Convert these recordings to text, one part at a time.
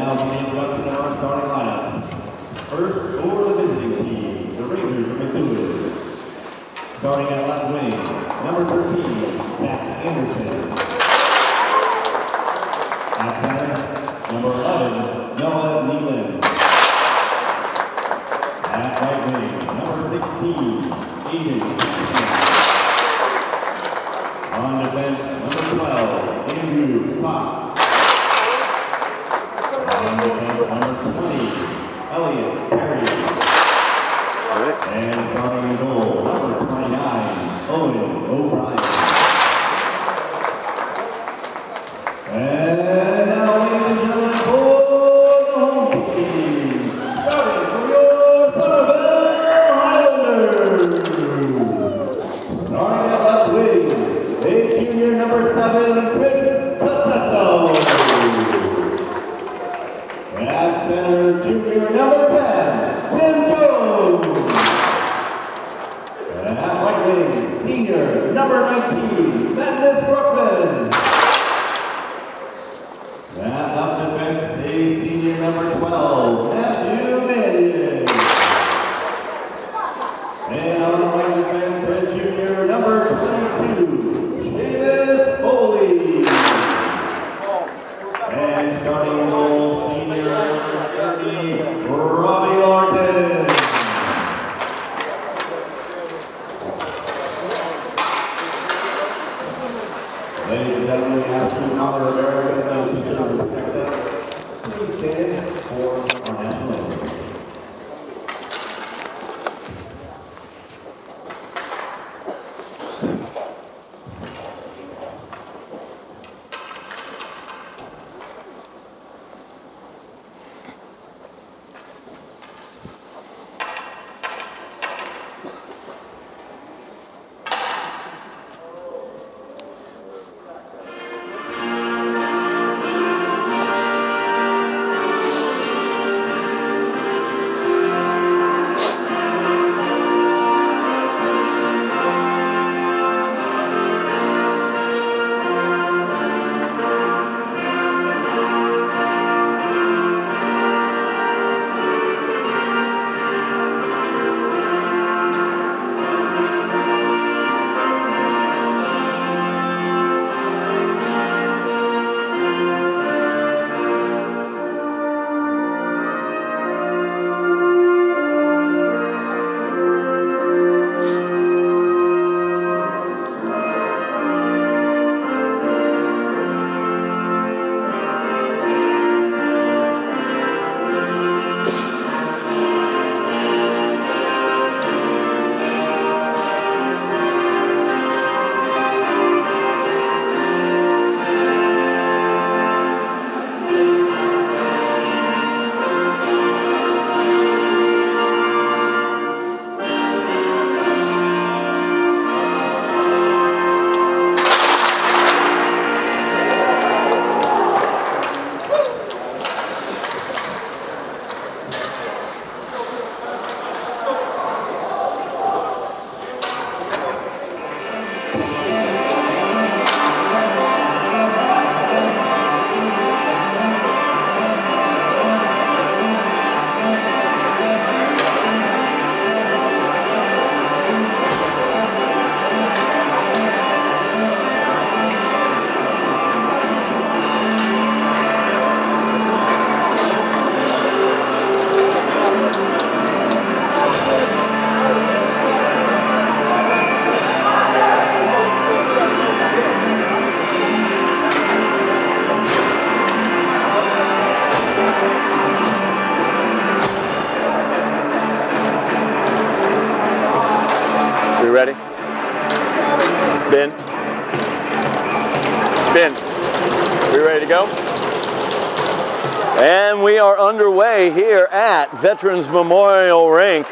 now the introduction of our starting lineup. First, for the visiting team, the Rangers from Methuen. Starting at left wing, number 13, Matt Anderson. At center, number 11, Noah Nealon. At right wing, number 16, Aiden. On defense, number 12, Andrew Fox. On defense, number 20, Elliot Perry. And starting in goal, number 29, Owen O'Brien. And now, ladies and gentlemen, for the home team, starting for your Somerville Highlanders. Starting at left wing, a junior number 7, Chris Successful. At center, junior number 10, Tim Jones. And at right wing, senior number 19, Magnus Brookman. At left defense, a senior number 12, Matthew Mannion. And on the right defense, a junior number 22, Davis Foley. And starting in goal, senior number 30, Robbie Orton. Ladies and gentlemen, we have to honor American those who serve and protect them. Please stand for our national anthem. Ready? Ben? Ben, we ready to go? And we are underway here at Veterans Memorial Rink.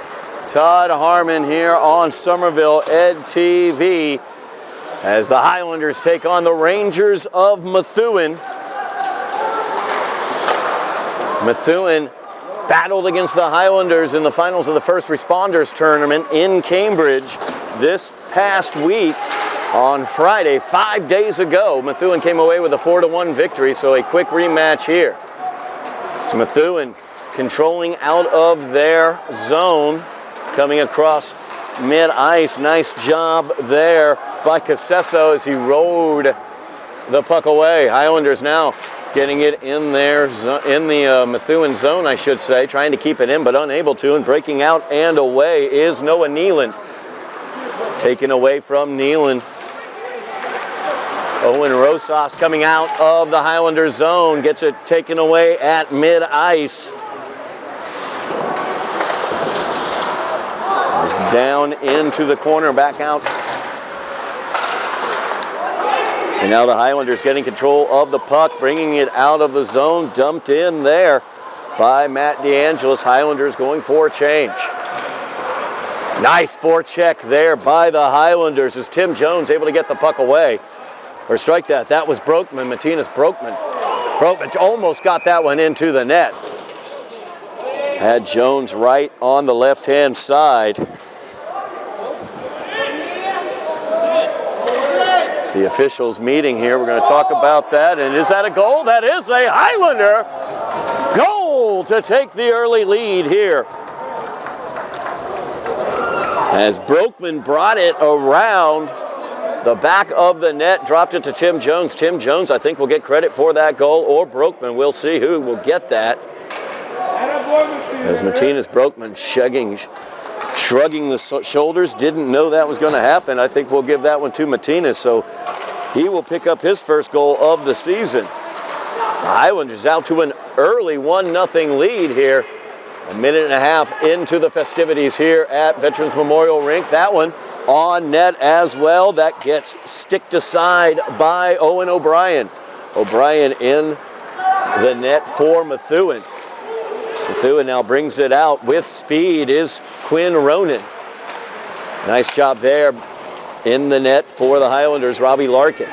Todd Harmon here on Somerville Ed TV as the Highlanders take on the Rangers of Methuen. Methuen battled against the Highlanders in the finals of the First Responders Tournament in Cambridge this past week on Friday, 5 days ago. Methuen came away with a 4-1 victory, so a quick rematch here. It's Methuen controlling out of their zone, coming across mid-ice. Nice job there by Casesso as he rode the puck away. Highlanders now getting it in their in the Methuen zone, I should say, trying to keep it in but unable to, and breaking out and away is Noah Nealon. Taken away from Nealon. Owen Rosas coming out of the Highlanders zone, gets it taken away at mid-ice. It's down into the corner, back out. And now the Highlanders getting control of the puck, bringing it out of the zone, dumped in there by Matt DeAngelis. Highlanders going for a change. Nice forecheck there by the Highlanders as Tim Jones able to get the puck away. Or strike that. That was Broekman, Martinez Broekman. Broekman almost got that one into the net. Had Jones right on the left-hand side. It's the officials meeting here. We're going to talk about that. And is that a goal? That is a Highlander goal to take the early lead here. As Broekman brought it around the back of the net, dropped it to Tim Jones. Tim Jones, I think, will get credit for that goal, or Broekman. We'll see who will get that. As Martinez Broekman shrugging the shoulders, didn't know that was going to happen. I think we'll give that one to Martinez, so he will pick up his first goal of the season. The Highlanders out to an early 1-0 lead here. A minute and a half into the festivities here at Veterans Memorial Rink. That one on net as well. That gets sticked aside by Owen O'Brien. O'Brien in the net for Methuen. Methuen now brings it out with speed is Quinn Ronan. Nice job there in the net for the Highlanders, Robbie Larkin.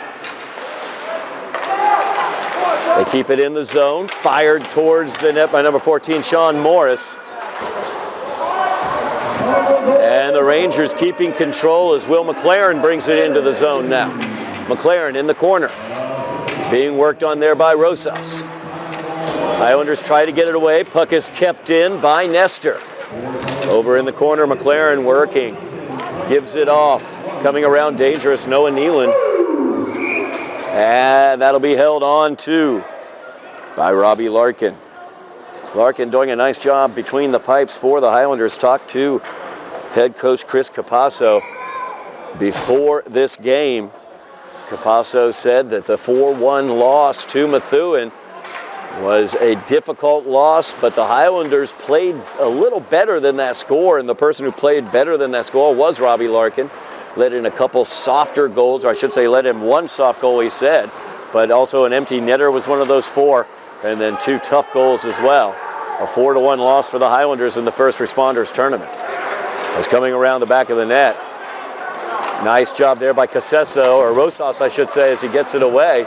They keep it in the zone, fired towards the net by number 14, Sean Morris. And the Rangers keeping control as Will McLaren brings it into the zone now. McLaren in the corner, being worked on there by Rosas. Highlanders try to get it away. Puck is kept in by Nestor. Over in the corner, McLaren working. Gives it off. Coming around dangerous, Noah Nealon. And that'll be held on to by Robbie Larkin. Larkin doing a nice job between the pipes for the Highlanders. Talked to head coach Chris Capasso before this game. Capasso said that the 4-1 loss to Methuen was a difficult loss, but the Highlanders played a little better than that score, and the person who played better than that score was Robbie Larkin. Let in a couple softer goals, or I should say let in one soft goal, he said, but also an empty netter was one of those four, and then two tough goals as well. A 4-1 loss for the Highlanders in the first responders tournament. It's coming around the back of the net. Nice job there by Casesso, or Rosas, I should say, as he gets it away.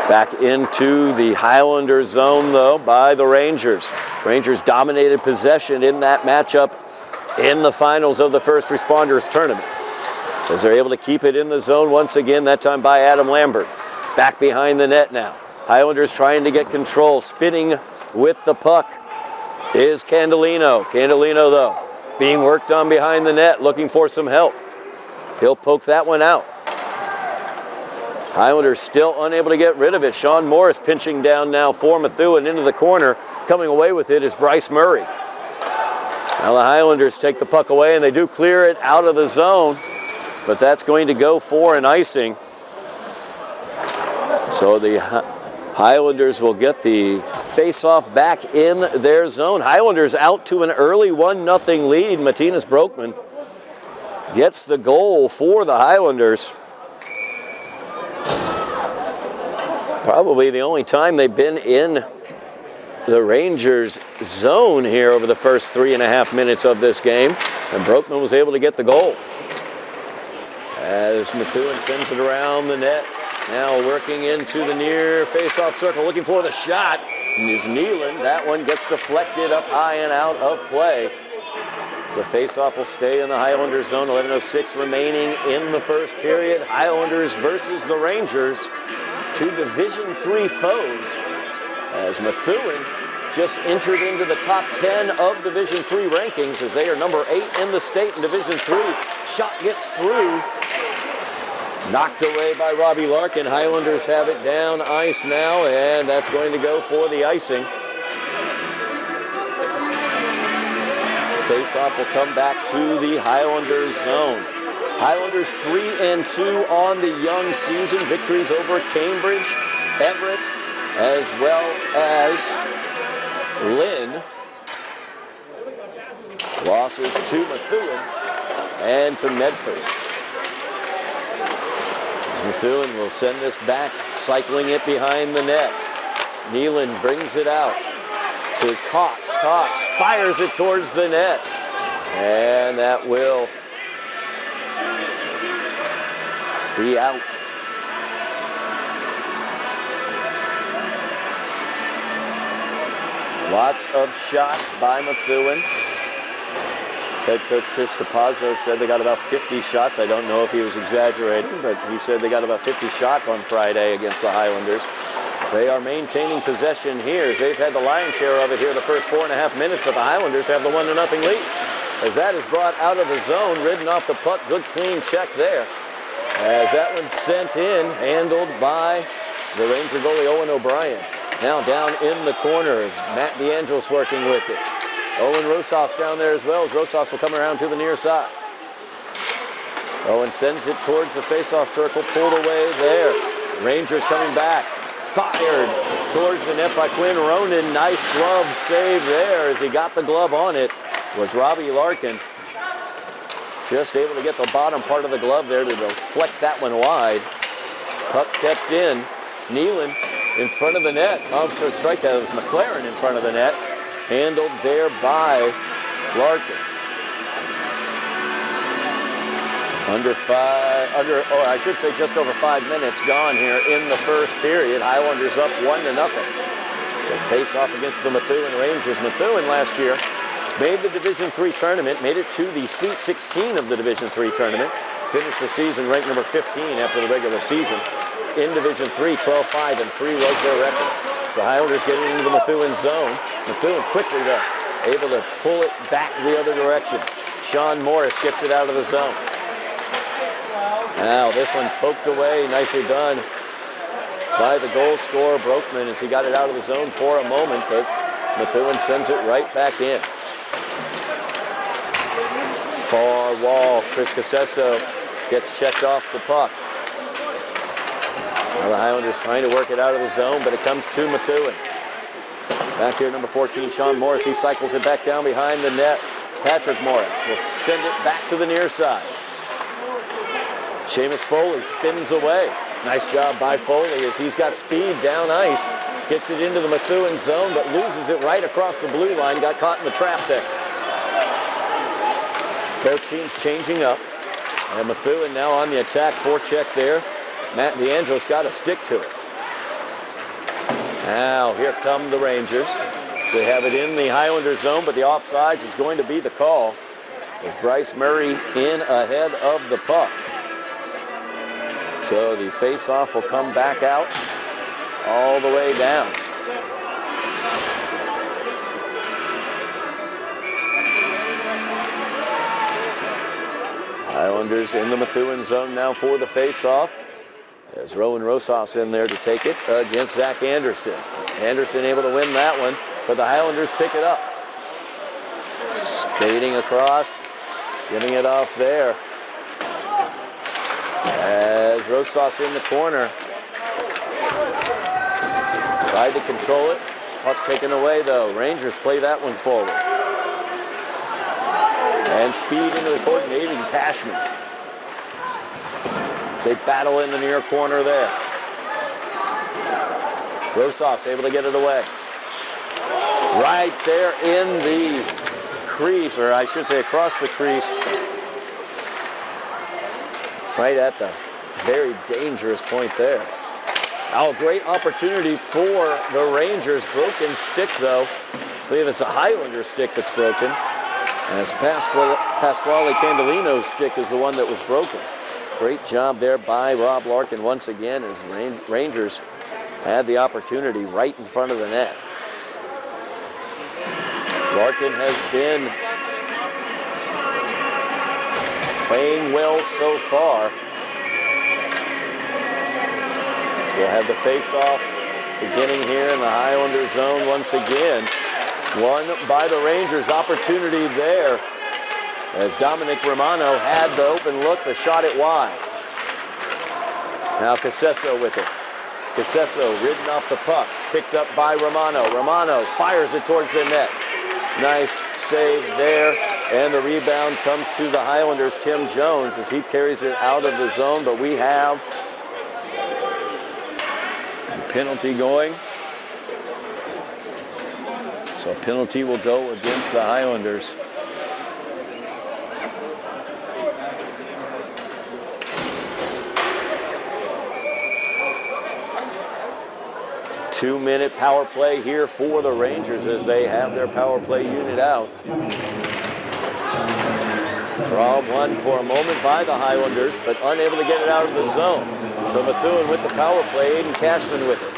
Back into the Highlander zone, though, by the Rangers. Rangers dominated possession in that matchup in the finals of the first responders tournament, as they're able to keep it in the zone once again, that time by Adam Lambert. Back behind the net now. Highlanders trying to get control. Spinning with the puck is Candelino. Candelino, though, being worked on behind the net, looking for some help. He'll poke that one out. Highlanders still unable to get rid of it. Sean Morris pinching down now for Methuen into the corner. Coming away with it is Bryce Murray. Now the Highlanders take the puck away, and they do clear it out of the zone, but that's going to go for an icing. So the Highlanders will get the face-off back in their zone. Highlanders out to an early 1-0 lead. Martinez Broekman gets the goal for the Highlanders. Probably the only time they've been in the Rangers zone here over the first 3.5 minutes of this game. And Broekman was able to get the goal. As Methuen sends it around the net. Now working into the near face-off circle, looking for the shot. And is Nealon. That one gets deflected up high and out of play. So face-off will stay in the Highlanders zone. 11:06 remaining in the first period. Highlanders versus the Rangers. two Division III foes, as Methuen just entered into the top 10 of Division III rankings as they are number 8 in the state in Division III. Shot gets through. Knocked away by Robbie Larkin. Highlanders have it down ice now, and that's going to go for the icing. Face-off will come back to the Highlanders zone. Highlanders 3-2 on the young season. Victories over Cambridge, Everett, as well as Lynn. Losses to Methuen and to Medford. Methuen will send this back, cycling it behind the net. Nealon brings it out to Cox. Cox fires it towards the net. And that will be out. Lots of shots by Methuen. Head coach Chris Capazzo said they got about 50 shots. I don't know if he was exaggerating, but he said they got about 50 shots on Friday against the Highlanders. They are maintaining possession here as they've had the lion's share of it here the first 4.5 minutes, but the Highlanders have the 1-0 lead. As that is brought out of the zone, ridden off the puck, good clean check there. As that one's sent in, handled by the Ranger goalie Owen O'Brien. Now down in the corner is Matt DeAngelis working with it. Owen Rosas down there as well, as Rosas will come around to the near side. Owen sends it towards the face-off circle, pulled away there. Rangers coming back, fired towards the net by Quinn Ronan. Nice glove save there as he got the glove on it. Was Robbie Larkin. Just able to get the bottom part of the glove there to deflect that one wide. Puck kept in. Nealon in front of the net. Oh, so strike that was McLaren in front of the net. Handled there by Larkin. Just over 5 minutes gone here in the first period. Highlanders up 1-0. So face off against the Methuen Rangers. Methuen last year made the Division III tournament, made it to the Sweet 16 of the Division III tournament, finished the season ranked number 15 after the regular season. In Division III, 12-5-3 was their record. So Highlanders getting into the Methuen zone. Methuen quickly though, able to pull it back the other direction. Sean Morris gets it out of the zone. Now this one poked away, nicely done by the goal scorer Brokeman as he got it out of the zone for a moment, but Methuen sends it right back in. Far wall, Chris Casesso gets checked off the puck. Now the Highlanders trying to work it out of the zone, but it comes to Methuen. Back here, number 14, Sean Morris. He cycles it back down behind the net. Patrick Morris will send it back to the near side. Seamus Foley spins away. Nice job by Foley as he's got speed down ice. Gets it into the Methuen zone, but loses it right across the blue line. Got caught in the trap there. Both teams changing up. And Methuen now on the attack. Forecheck there. Matt DeAngelis got to stick to it. Now here come the Rangers. They have it in the Highlander zone, but the offsides is going to be the call as Bryce Murray in ahead of the puck. So the face-off will come back out all the way down. Highlanders in the Methuen zone now for the face-off. There's Rowan Rosas in there to take it against Zach Anderson. Anderson able to win that one, but the Highlanders pick it up. Skating across, getting it off there. As Rosas in the corner. Tried to control it. Puck taken away though. Rangers play that one forward. And speed into the coordinating Cashman. They battle in the near corner there. Rosas able to get it away. Right there in the crease, or I should say across the crease. Right at the very dangerous point there. Oh, great opportunity for the Rangers. Broken stick though. I believe it's a Highlander stick that's broken. As Pasquale Candelino's stick is the one that was broken. Great job there by Rob Larkin once again as Rangers had the opportunity right in front of the net. Larkin has been playing well so far. We'll have the face-off beginning here in the Highlander zone once again. Won by the Rangers. Opportunity there as Dominic Romano had the open look, the shot it wide. Now Casesso with it. Casesso ridden off the puck, picked up by Romano. Romano fires it towards the net. Nice save there, and the rebound comes to the Highlanders' Tim Jones as he carries it out of the zone, but we have a penalty going. So a penalty will go against the Highlanders. Two-minute power play here for the Rangers as they have their power play unit out. Draw one for a moment by the Highlanders, but unable to get it out of the zone. So Methuen with the power play, Aiden Cashman with it.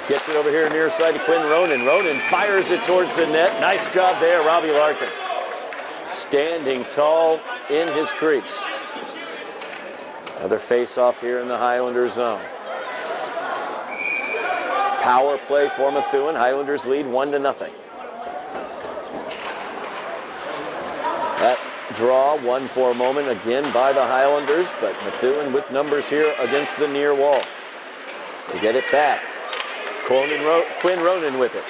Gets it over here near side to Quinn Ronan. Ronan fires it towards the net. Nice job there, Robbie Larkin. Standing tall in his crease. Another face-off here in the Highlander zone. Power play for Methuen. Highlanders lead 1-0. That draw won for a moment again by the Highlanders, but Methuen with numbers here against the near wall. They get it back. Quinn Ronan with it.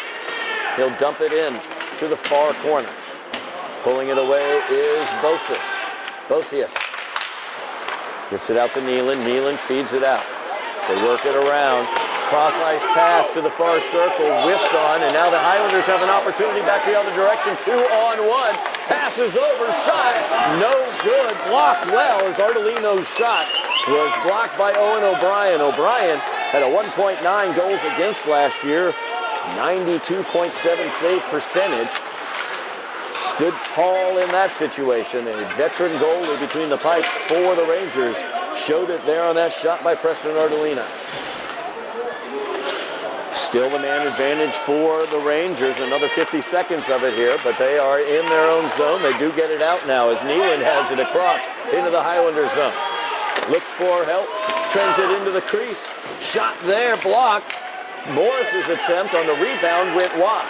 He'll dump it in to the far corner. Pulling it away is Bosius. Gets it out to Nealon. Nealon feeds it out. They work it around. Cross ice pass to the far circle, whiffed on, and now the Highlanders have an opportunity back the other direction. 2-on-1, passes over, shot, no good, blocked well as Ardolino's shot was blocked by Owen O'Brien. O'Brien had a 1.9 goals against last year, 92.7 save percentage. Stood tall in that situation. A veteran goalie between the pipes for the Rangers showed it there on that shot by Preston Ardolino. Still the man advantage for the Rangers. Another 50 seconds of it here, but they are in their own zone. They do get it out now as Nealon has it across into the Highlander zone. Looks for help, trends it into the crease. Shot there, blocked. Morris's attempt on the rebound went wide.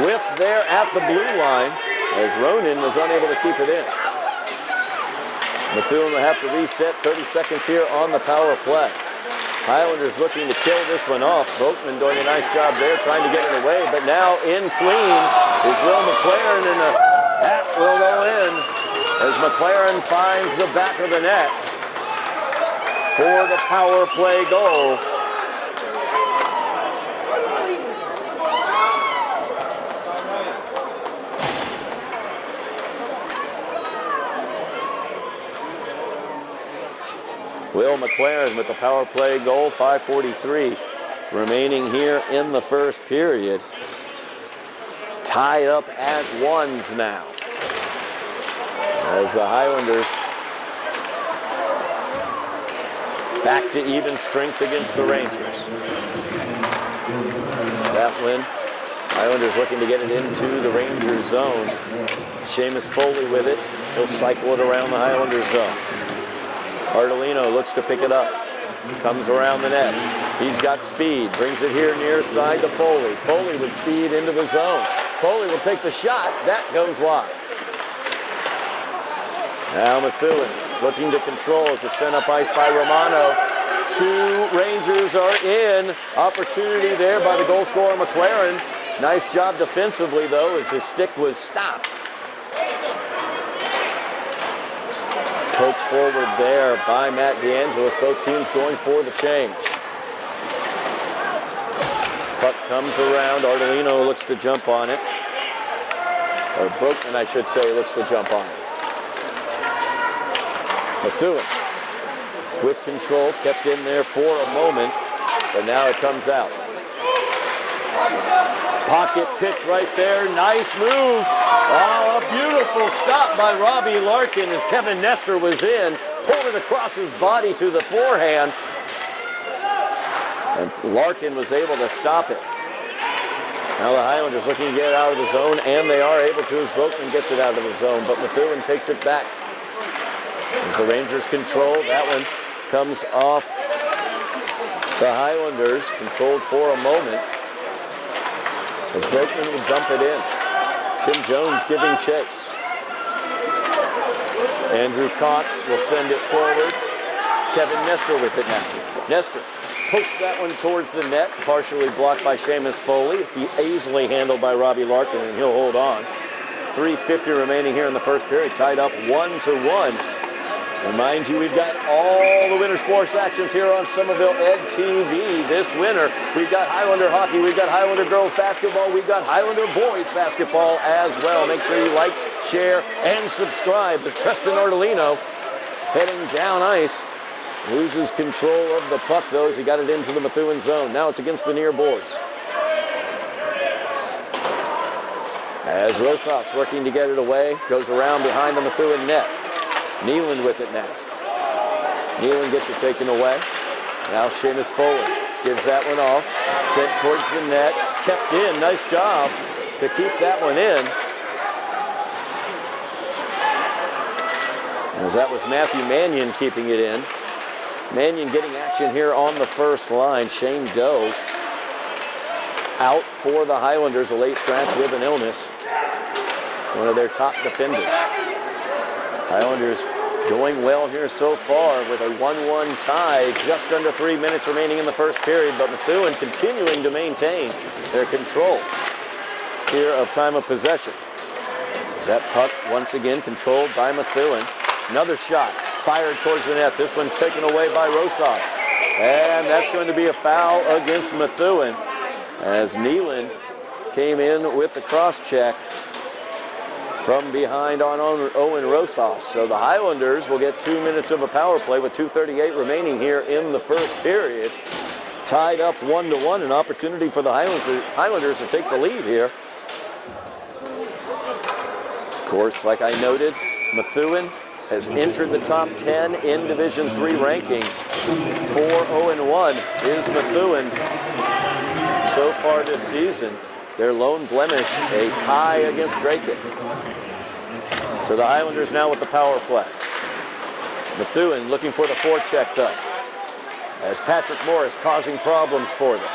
Whiff there at the blue line as Ronan was unable to keep it in. Methuen will have to reset. 30 seconds here on the power play. Highlanders looking to kill this one off. Boatman doing a nice job there trying to get it away, but now in clean is Will McLaren, and that will go in as McLaren finds the back of the net for the power play goal. Will McLaren with the power play goal, 5:43 remaining here in the first period. Tied up at ones now as the Highlanders back to even strength against the Rangers. That win, Highlanders looking to get it into the Rangers zone. Seamus Foley with it. He'll cycle it around the Highlanders zone. Ardolino looks to pick it up. Comes around the net. He's got speed. Brings it here near side to Foley. Foley with speed into the zone. Foley will take the shot. That goes wide. Now Methuen looking to control as it's sent up ice by Romano. Two Rangers are in. Opportunity there by the goal scorer McLaren. Nice job defensively though as his stick was stopped. Poked forward there by Matt DeAngelis. Both teams going for the change. Puck comes around. Ardolino looks to jump on it. Or Brookman, I should say, looks to jump on it. Methuen with control, kept in there for a moment, but now it comes out. Pocket pitch right there, nice move. Oh, a beautiful stop by Robbie Larkin as Kevin Nestor was in. pulled it across his body to the forehand. And Larkin was able to stop it. Now the Highlanders looking to get out of the zone, and they are able to as Boatman gets it out of the zone, but Methuen takes it back. As the Rangers control, that one comes off the Highlanders, controlled for a moment. As Boatman will dump it in. Tim Jones giving chase. Andrew Cox will send it forward. Kevin Nestor with it now. Nestor pokes that one towards the net, partially blocked by Seamus Foley. He easily handled by Robbie Larkin, and he'll hold on. 3:50 remaining here in the first period, tied up 1-1. Remind you, we've got all the winter sports actions here on Somerville Ed TV this winter. We've got Highlander hockey, we've got Highlander girls basketball, we've got Highlander boys basketball as well. Make sure you like, share, and subscribe as Preston Ortolino heading down ice. Loses control of the puck, though, as he got it into the Methuen zone. Now it's against the near boards. As Rosas working to get it away, goes around behind the Methuen net. Nealon with it now. Nealon gets it taken away. Now Seamus Foley gives that one off. Sent towards the net. Kept in. Nice job to keep that one in. As that was Matthew Mannion keeping it in. Mannion getting action here on the first line. Shane Doe out for the Highlanders, a late scratch with an illness. One of their top defenders. Highlanders going well here so far with a 1-1 tie. Just under 3 minutes remaining in the first period, but Methuen continuing to maintain their control here of time of possession. As that puck once again controlled by Methuen. Another shot fired towards the net. This one taken away by Rosas. And that's going to be a foul against Methuen as Nealon came in with the cross check from behind on Owen Rosas. So the Highlanders will get 2 minutes of a power play with 2:38 remaining here in the first period. Tied up 1-1, an opportunity for the Highlanders to take the lead here. Of course, like I noted, Methuen has entered the top 10 in Division III rankings. 4-0-1 is Methuen so far this season. Their lone blemish, a tie against Draken. So the Highlanders now with the power play. Methuen looking for the forecheck though, as Patrick Morris causing problems for them.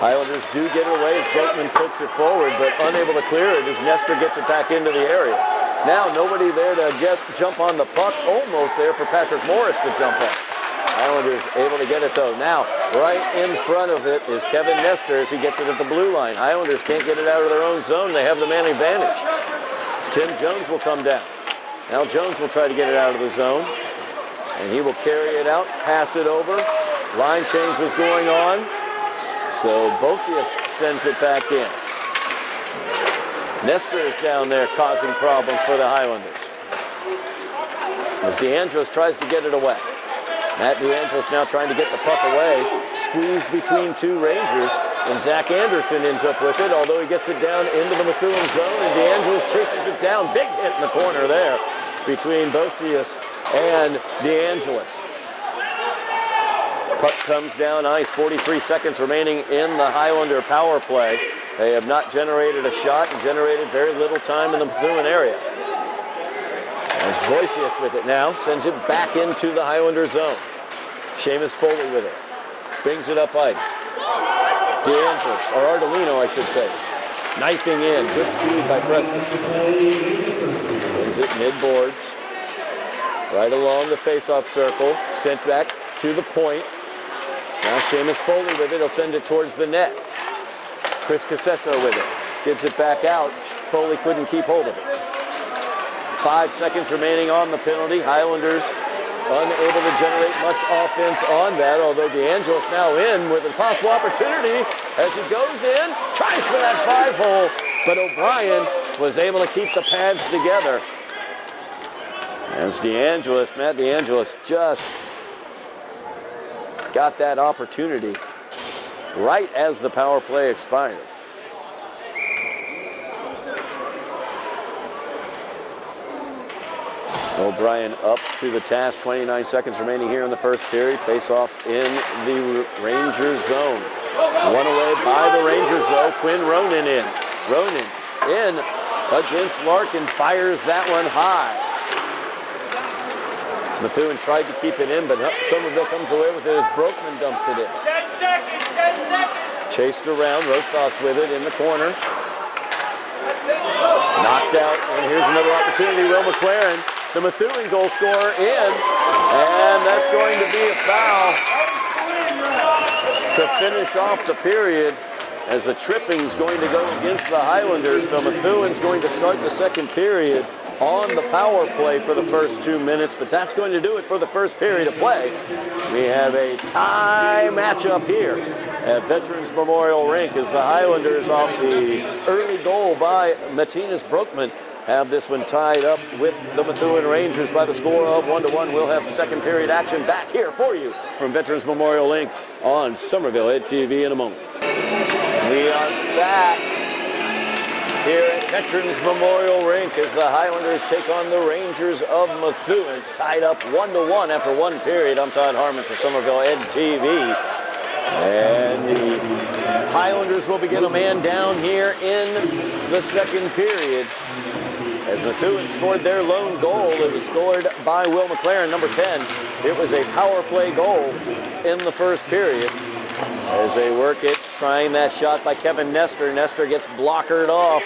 Highlanders do get it away as Boatman puts it forward, but unable to clear it as Nestor gets it back into the area. Now nobody there to jump on the puck, almost there for Patrick Morris to jump on. Highlanders able to get it though. Now right in front of it is Kevin Nestor as he gets it at the blue line. Highlanders can't get it out of their own zone. They have the man advantage. As Tim Jones will come down. Now Jones will try to get it out of the zone. And he will carry it out, pass it over. Line change was going on. So Bosius sends it back in. Nestor is down there causing problems for the Highlanders. As DeAngelis tries to get it away. Matt DeAngelis now trying to get the puck away. Squeezed between two Rangers. And Zach Anderson ends up with it, although he gets it down into the Methuen zone. And DeAngelis chases it down. Big hit in the corner there between Bosius and DeAngelis. Puck comes down ice. 43 seconds remaining in the Highlander power play. They have not generated a shot and generated very little time in the Methuen area. As Boisius with it now, sends it back into the Highlander zone. Seamus Foley with it. Brings it up ice. DeAngelis, or Ardolino I should say. Knifing in, good speed by Preston. Sends it mid-boards. Right along the face-off circle. Sent back to the point. Now Seamus Foley with it, he'll send it towards the net. Chris Casesso with it. Gives it back out. Foley couldn't keep hold of it. 5 seconds remaining on the penalty. Highlanders unable to generate much offense on that, although DeAngelis now in with a possible opportunity as he goes in, tries for that 5-hole, but O'Brien was able to keep the pads together. As Matt DeAngelis just got that opportunity right as the power play expired. O'Brien up to the task. 29 seconds remaining here in the first period. Face off in the Rangers zone. One away by the Rangers though. Quinn Ronan in. Ronan in against Larkin. Fires that one high. Methuen tried to keep it in, but Somerville comes away with it as Broekman dumps it in. 10 seconds, 10 seconds. Chased around, Rosas with it in the corner. Knocked out, and here's another opportunity. Will McLaren, the Methuen goal scorer, in, and that's going to be a foul to finish off the period as the tripping's going to go against the Highlanders. So Methuen's going to start the second period on the power play for the first 2 minutes, but that's going to do it for the first period of play. We have a tie matchup here at Veterans Memorial Rink as the Highlanders, off the early goal by Martinez Broekman, have this one tied up with the Methuen Rangers by the score of 1-1. We'll have second period action back here for you from Veterans Memorial Rink on Somerville Ed TV in a moment. We are back here at Veterans Memorial Rink as the Highlanders take on the Rangers of Methuen, tied up 1-1 after one period. I'm Todd Harmon for Somerville Ed TV. And the Highlanders will begin a man down here in the second period. As Methuen scored their lone goal, it was scored by Will McLaren, number 10. It was a power play goal in the first period. As they work it, trying that shot by Kevin Nestor. Nestor gets blockered off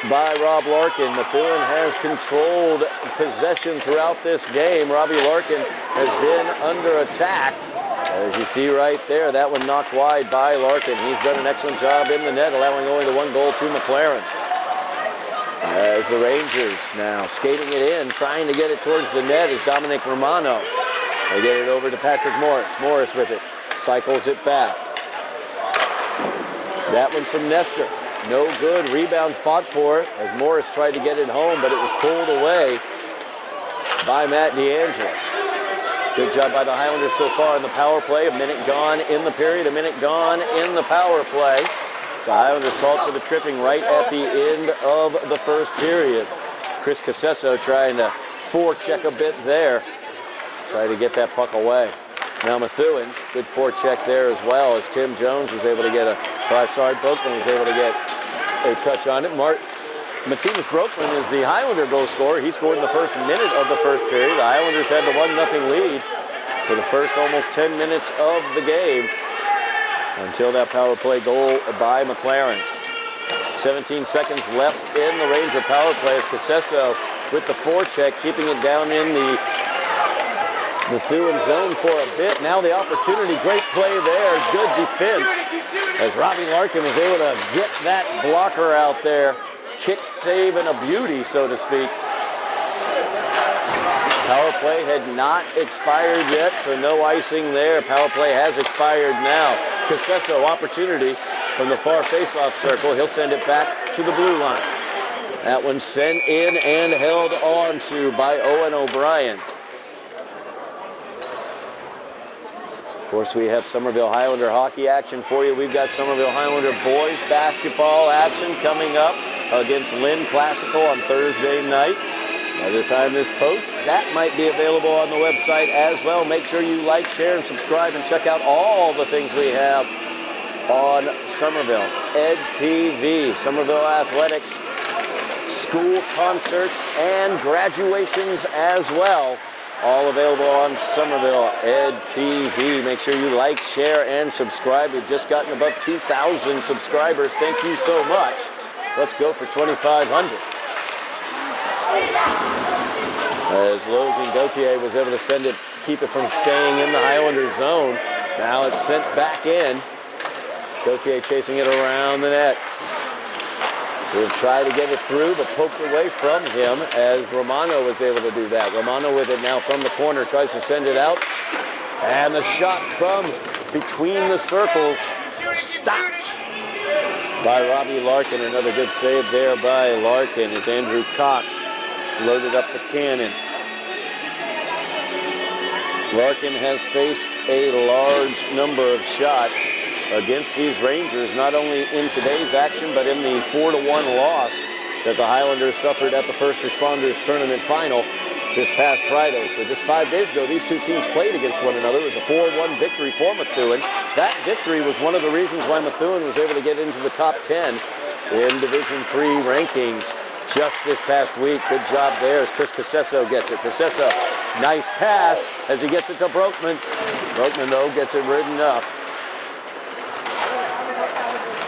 by Rob Larkin. Methuen has controlled possession throughout this game. Robbie Larkin has been under attack. As you see right there, that one knocked wide by Larkin. He's done an excellent job in the net, allowing only the one goal to McLaren. As the Rangers now skating it in, trying to get it towards the net is Dominic Romano. They get it over to Patrick Morris. Morris with it, cycles it back. That one from Nestor, no good. Rebound fought for it as Morris tried to get it home, but it was pulled away by Matt DeAngelis. Good job by the Highlanders so far in the power play. A minute gone in the period, a minute gone in the power play. So Highlanders called for the tripping right at the end of the first period. Chris Casesso trying to forecheck a bit there. Try to get that puck away. Now Methuen, good forecheck there as well, as Tim Jones was able to get Broekman was able to get a touch on it. Martinez Broekman is the Highlander goal scorer. He scored in the first minute of the first period. The Highlanders had the 1-0 lead for the first almost 10 minutes of the game until that power play goal by McLaren. 17 seconds left in the Ranger power play as Casesso with the forecheck, keeping it down in the Methuen zone for a bit. Now the opportunity, great play there, good defense as Robbie Larkin was able to get that blocker out there. Kick save and a beauty, so to speak. Power play had not expired yet, so no icing there. Power play has expired now. Casesso, opportunity from the far face-off circle. He'll send it back to the blue line. That one sent in and held on to by Owen O'Brien. Of course, we have Somerville Highlander hockey action for you. We've got Somerville Highlander boys basketball action coming up against Lynn Classical on Thursday night. By the time this posts, that might be available on the website as well. Make sure you like, share, and subscribe, and check out all the things we have on Somerville Ed TV, Somerville Athletics, school concerts, and graduations as well. All available on Somerville Ed TV. Make sure you like, share, and subscribe. We've just gotten above 2,000 subscribers. Thank you so much. Let's go for 2,500. As Logan Gauthier was able to send it, keep it from staying in the Highlander zone. Now it's sent back in. Gauthier chasing it around the net. He'll try to get it through, but poked away from him as Romano was able to do that. Romano with it now from the corner, tries to send it out. And the shot from between the circles stopped by Robbie Larkin. Another good save there by Larkin as Andrew Cox loaded up the cannon. Larkin has faced a large number of shots against these Rangers, not only in today's action, but in the 4-1 loss that the Highlanders suffered at the First Responders Tournament Final this past Friday. So just 5 days ago, these two teams played against one another. It was a 4-1 victory for Methuen. That victory was one of the reasons why Methuen was able to get into the top 10 in Division III rankings just this past week. Good job there as Chris Casesso gets it. Casesso, nice pass as he gets it to Broekman. Broekman, though, gets it ridden up.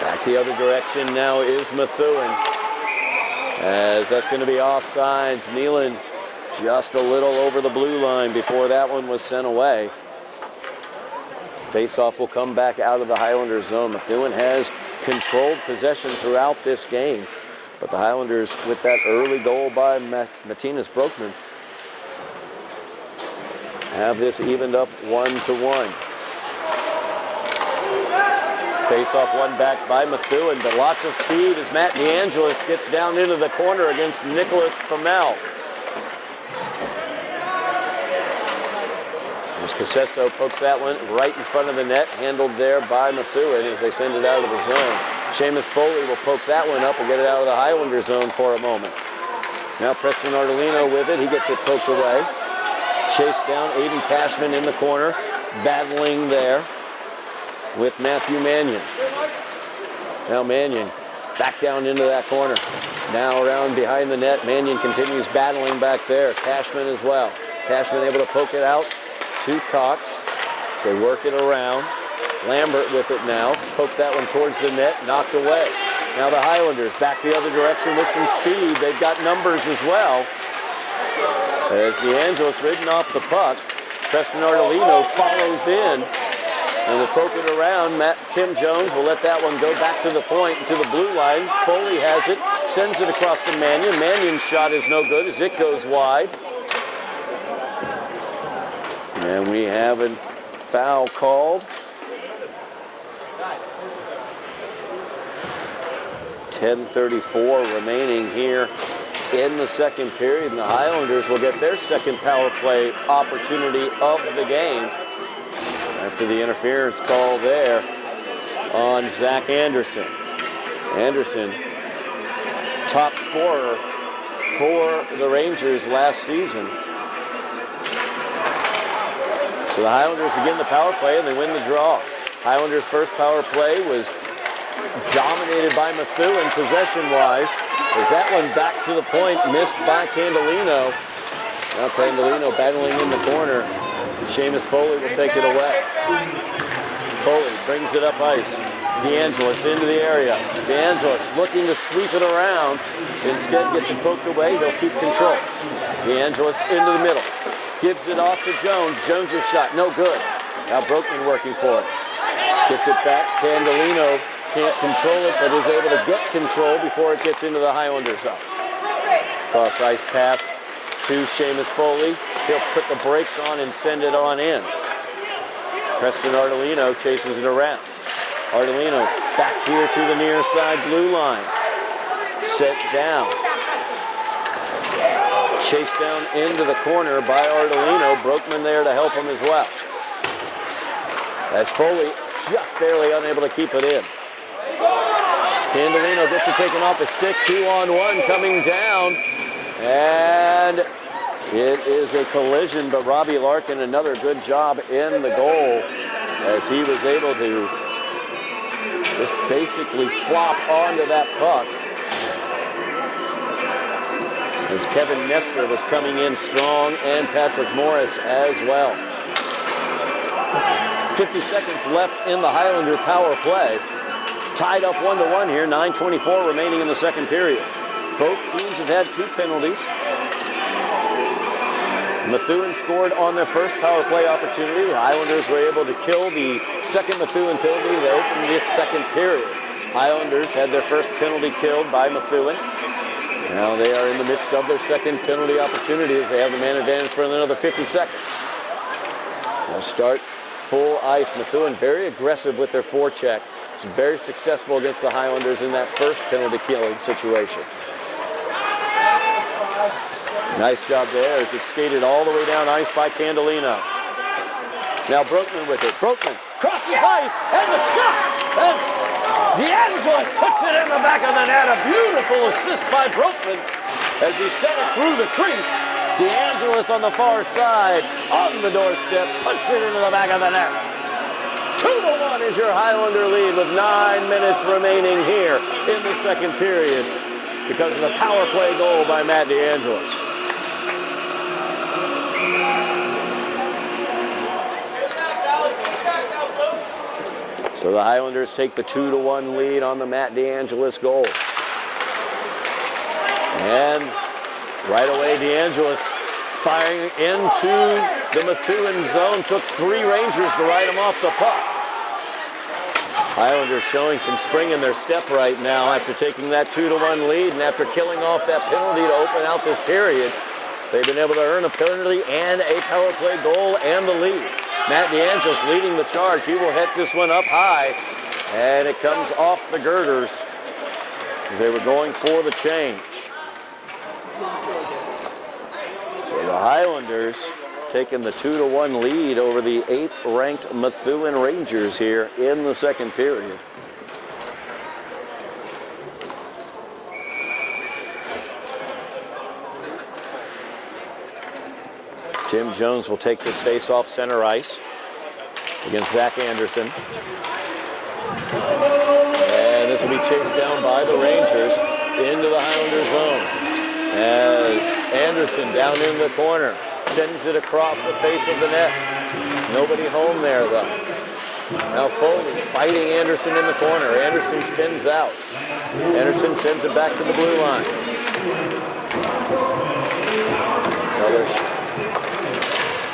Back the other direction now is Methuen, as that's going to be offsides. Neeland just a little over the blue line before that one was sent away. Face-off will come back out of the Highlanders zone. Methuen has controlled possession throughout this game, but the Highlanders, with that early goal by Martinez Broekman, have this evened up 1-1. Face-off one back by Methuen, but lots of speed as Matt DeAngelis gets down into the corner against Nicholas Famel. As Casesso pokes that one right in front of the net, handled there by Methuen as they send it out of the zone. Seamus Foley will poke that one up and get it out of the Highlander zone for a moment. Now Preston Ardolino with it. He gets it poked away. Chased down, Aiden Cashman in the corner, battling there with Matthew Mannion. Now Mannion back down into that corner. Now around behind the net, Mannion continues battling back there. Cashman as well. Cashman able to poke it out to Cox. So they work it around. Lambert with it now. Poke that one towards the net, knocked away. Now the Highlanders back the other direction with some speed. They've got numbers as well. As DeAngelis ridden off the puck, Preston Ardolino follows in and will poke it around. Tim Jones will let that one go back to the point, to the blue line. Foley has it, sends it across to Mannion. Mannion's shot is no good as it goes wide. And we have a foul called. 10:34 remaining here in the second period, and the Highlanders will get their second power play opportunity of the game after the interference call there on Zach Anderson. Anderson, top scorer for the Rangers last season. So the Highlanders begin the power play and they win the draw. Highlanders' first power play was dominated by Methuen possession-wise. As that one back to the point, missed by Candelino. Now Candelino battling in the corner. Seamus Foley will take it away. Foley brings it up ice. DeAngelis into the area. DeAngelis looking to sweep it around. Instead gets it poked away. They'll keep control. DeAngelis into the middle. Gives it off to Jones. Jones' shot, no good. Now Broekman working for it. Gets it back. Candelino can't control it, but is able to get control before it gets into the Highlander zone. Cross ice path to Seamus Foley. He'll put the brakes on and send it on in. Preston Ardolino chases it around. Ardolino back here to the near side blue line. Set down. Chased down into the corner by Ardolino. Broekman there to help him as well. As Foley just barely unable to keep it in. Candelino gets it taken off his stick. 2-on-1 coming down. And it is a collision, but Robbie Larkin, another good job in the goal as he was able to just basically flop onto that puck. As Kevin Nestor was coming in strong and Patrick Morris as well. 50 seconds left in the Highlander power play. Tied up 1-1 here, 9:24 remaining in the second period. Both teams have had 2 penalties. Methuen scored on their first power play opportunity. The Highlanders were able to kill the second Methuen penalty to open this second period. Highlanders had their first penalty killed by Methuen. Now they are in the midst of their second penalty opportunity as they have the man advantage for another 50 seconds. They'll start full ice. Methuen very aggressive with their forecheck. It's very successful against the Highlanders in that first penalty killing situation. Nice job there as it's skated all the way down ice by Candelino. Now Broekman with it. Broekman crosses ice and the shot as DeAngelis puts it in the back of the net. A beautiful assist by Broekman as he sent it through the crease DeAngelis on the far side, on the doorstep, puts it into the back of the net. 2-1 is your Highlander lead with 9 minutes remaining here in the second period because of the power play goal by Matt DeAngelis. So the Highlanders take the 2-1 lead on the Matt DeAngelis goal. And right away, DeAngelis firing into the Methuen zone. Took 3 Rangers to ride him off the puck. Highlanders showing some spring in their step right now after taking that 2-1 lead and after killing off that penalty to open out this period. They've been able to earn a penalty and a power play goal and the lead. Matt DeAngelis leading the charge. He will hit this one up high, and it comes off the girders as they were going for the change. So the Highlanders taking the 2-1 lead over the 8th-ranked Methuen Rangers here in the second period. Tim Jones will take this face-off center ice against Zach Anderson. And this will be chased down by the Rangers into the Highlander zone. As Anderson down in the corner sends it across the face of the net. Nobody home there, though. Now Foley fighting Anderson in the corner. Anderson spins out. Anderson sends it back to the blue line.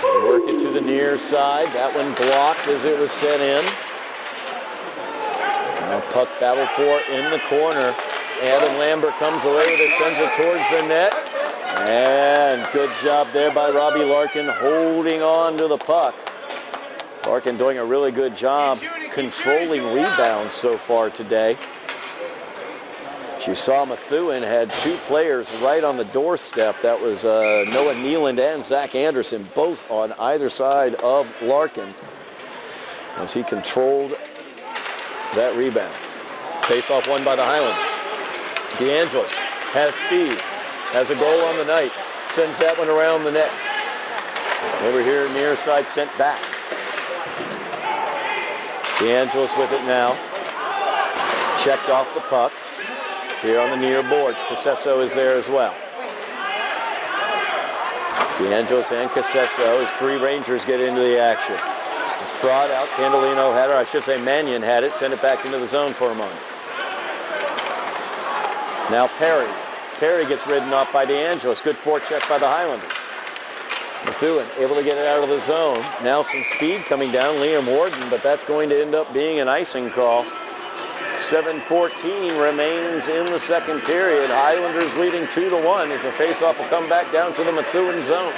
They work it to the near side. That one blocked as it was sent in. Now puck battle for in the corner. Adam Lambert comes away with it, sends it towards the net. And good job there by Robbie Larkin holding on to the puck. Larkin doing a really good job controlling rebounds so far today. As you saw, Methuen had 2 players right on the doorstep. That was Noah Nealand and Zach Anderson, both on either side of Larkin as he controlled that rebound. Face-off won by the Highlanders. DeAngelis has speed. Has a goal on the night. Sends that one around the net. Over here, near side sent back. DeAngelis with it now. Checked off the puck. Here on the near boards. Casesso is there as well. DeAngelis and Casesso as 3 Rangers get into the action. It's brought out. Candolino had it. I should say Mannion had it. Sent it back into the zone for a moment. Now Perry. Perry gets ridden off by DeAngelis. Good forecheck by the Highlanders. Methuen able to get it out of the zone. Now some speed coming down. Liam Warden, but that's going to end up being an icing call. 7:14 remains in the second period. Highlanders leading 2-1 as the faceoff will come back down to the Methuen zone.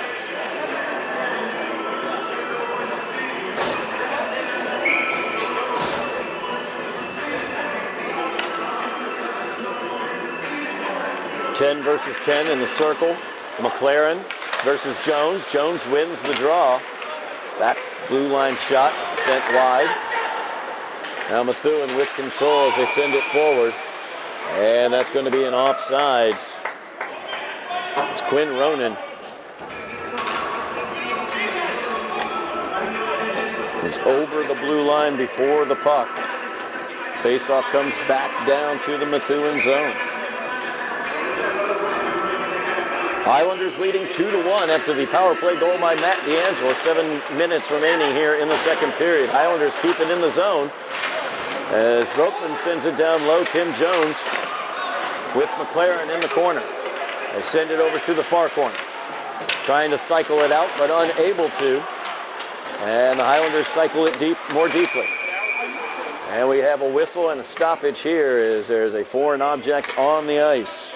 Ten versus 10 in the circle. McLaren versus Jones. Jones wins the draw. Back blue line shot sent wide. Now Methuen with control as they send it forward. And that's going to be an offsides. It's Quinn Ronan. Is over the blue line before the puck. Faceoff comes back down to the Methuen zone. Highlanders leading 2-1 after the power play goal by Matt DeAngelis. 7 minutes remaining here in the second period. Highlanders keep it in the zone as Brokman sends it down low. Tim Jones with McLaren in the corner. They send it over to the far corner. Trying to cycle it out, but unable to. And the Highlanders cycle it more deeply. And we have a whistle and a stoppage here as there's a foreign object on the ice.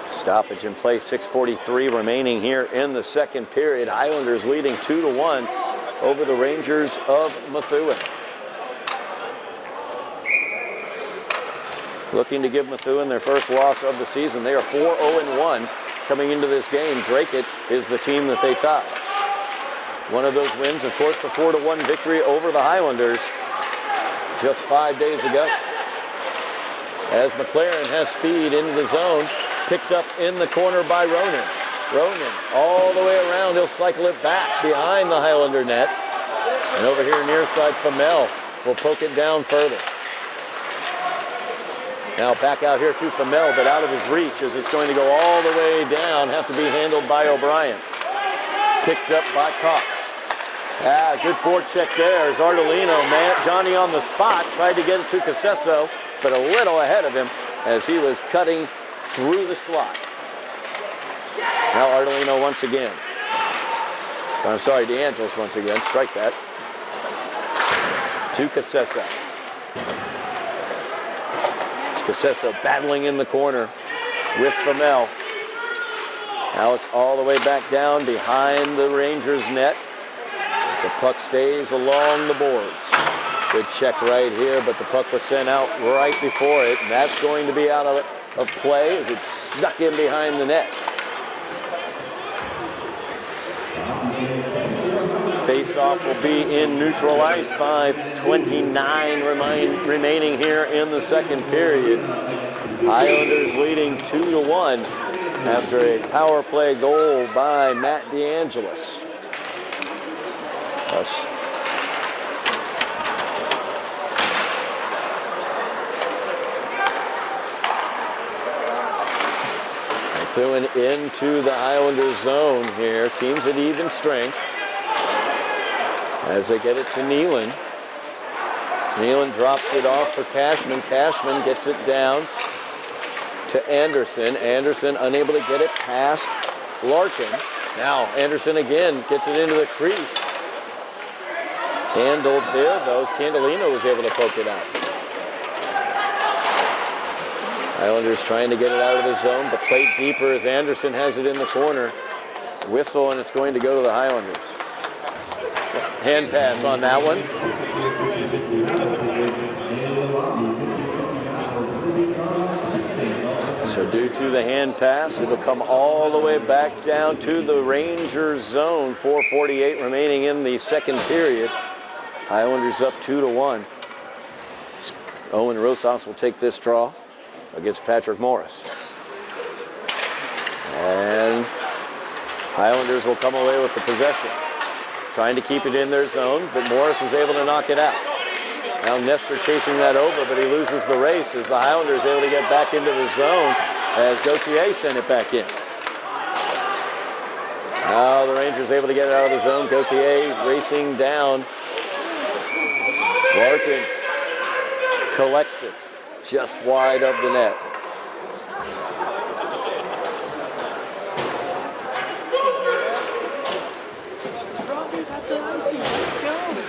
Stoppage in play, 6:43 remaining here in the second period. Highlanders leading 2-1 over the Rangers of Methuen. Looking to give Methuen their first loss of the season. They are 4-0-1 coming into this game. Dracut is the team that they tie. One of those wins, of course, the 4-1 victory over the Highlanders. just 5 days ago. As McLaren has speed into the zone, picked up in the corner by Ronan. Ronan all the way around, he'll cycle it back behind the Highlander net. And over here near side, Famel will poke it down further. Now back out here to Famel, but out of his reach as it's going to go all the way down, have to be handled by O'Brien. Picked up by Cox. Good forecheck there as Ardolino, Johnny on the spot, tried to get it to Casesso, but a little ahead of him as he was cutting through the slot. Now Ardolino once again. I'm sorry, DeAngelis once again, strike that. To Casesso. Casesso battling in the corner with Famel. Now it's all the way back down behind the Rangers net. The puck stays along the boards. Good check right here, but the puck was sent out right before it. And that's going to be out of play as it snuck in behind the net. Face-off will be in neutral ice. 5:29 remaining here in the second period. Highlanders leading 2-1 after a power play goal by Matt DeAngelis. Methuen into the Highlanders zone here. Teams at even strength. As they get it to Nealon. Nealon drops it off for Cashman. Cashman gets it down to Anderson. Anderson unable to get it past Larkin. Now Anderson again gets it into the crease. Handled there, though. Candelino was able to poke it out. Islanders trying to get it out of the zone, but played deeper as Anderson has it in the corner. Whistle, and it's going to go to the Highlanders. Hand pass on that one. So due to the hand pass, it'll come all the way back down to the Rangers zone. 4:48 remaining in the second period. Highlanders up 2-1. Owen Rosas will take this draw against Patrick Morris. And Highlanders will come away with the possession. Trying to keep it in their zone, but Morris is able to knock it out. Now Nestor chasing that over, but he loses the race as the Highlanders able to get back into the zone as Gauthier sent it back in. Now the Rangers able to get it out of the zone. Gauthier racing down. Larkin collects it just wide of the net.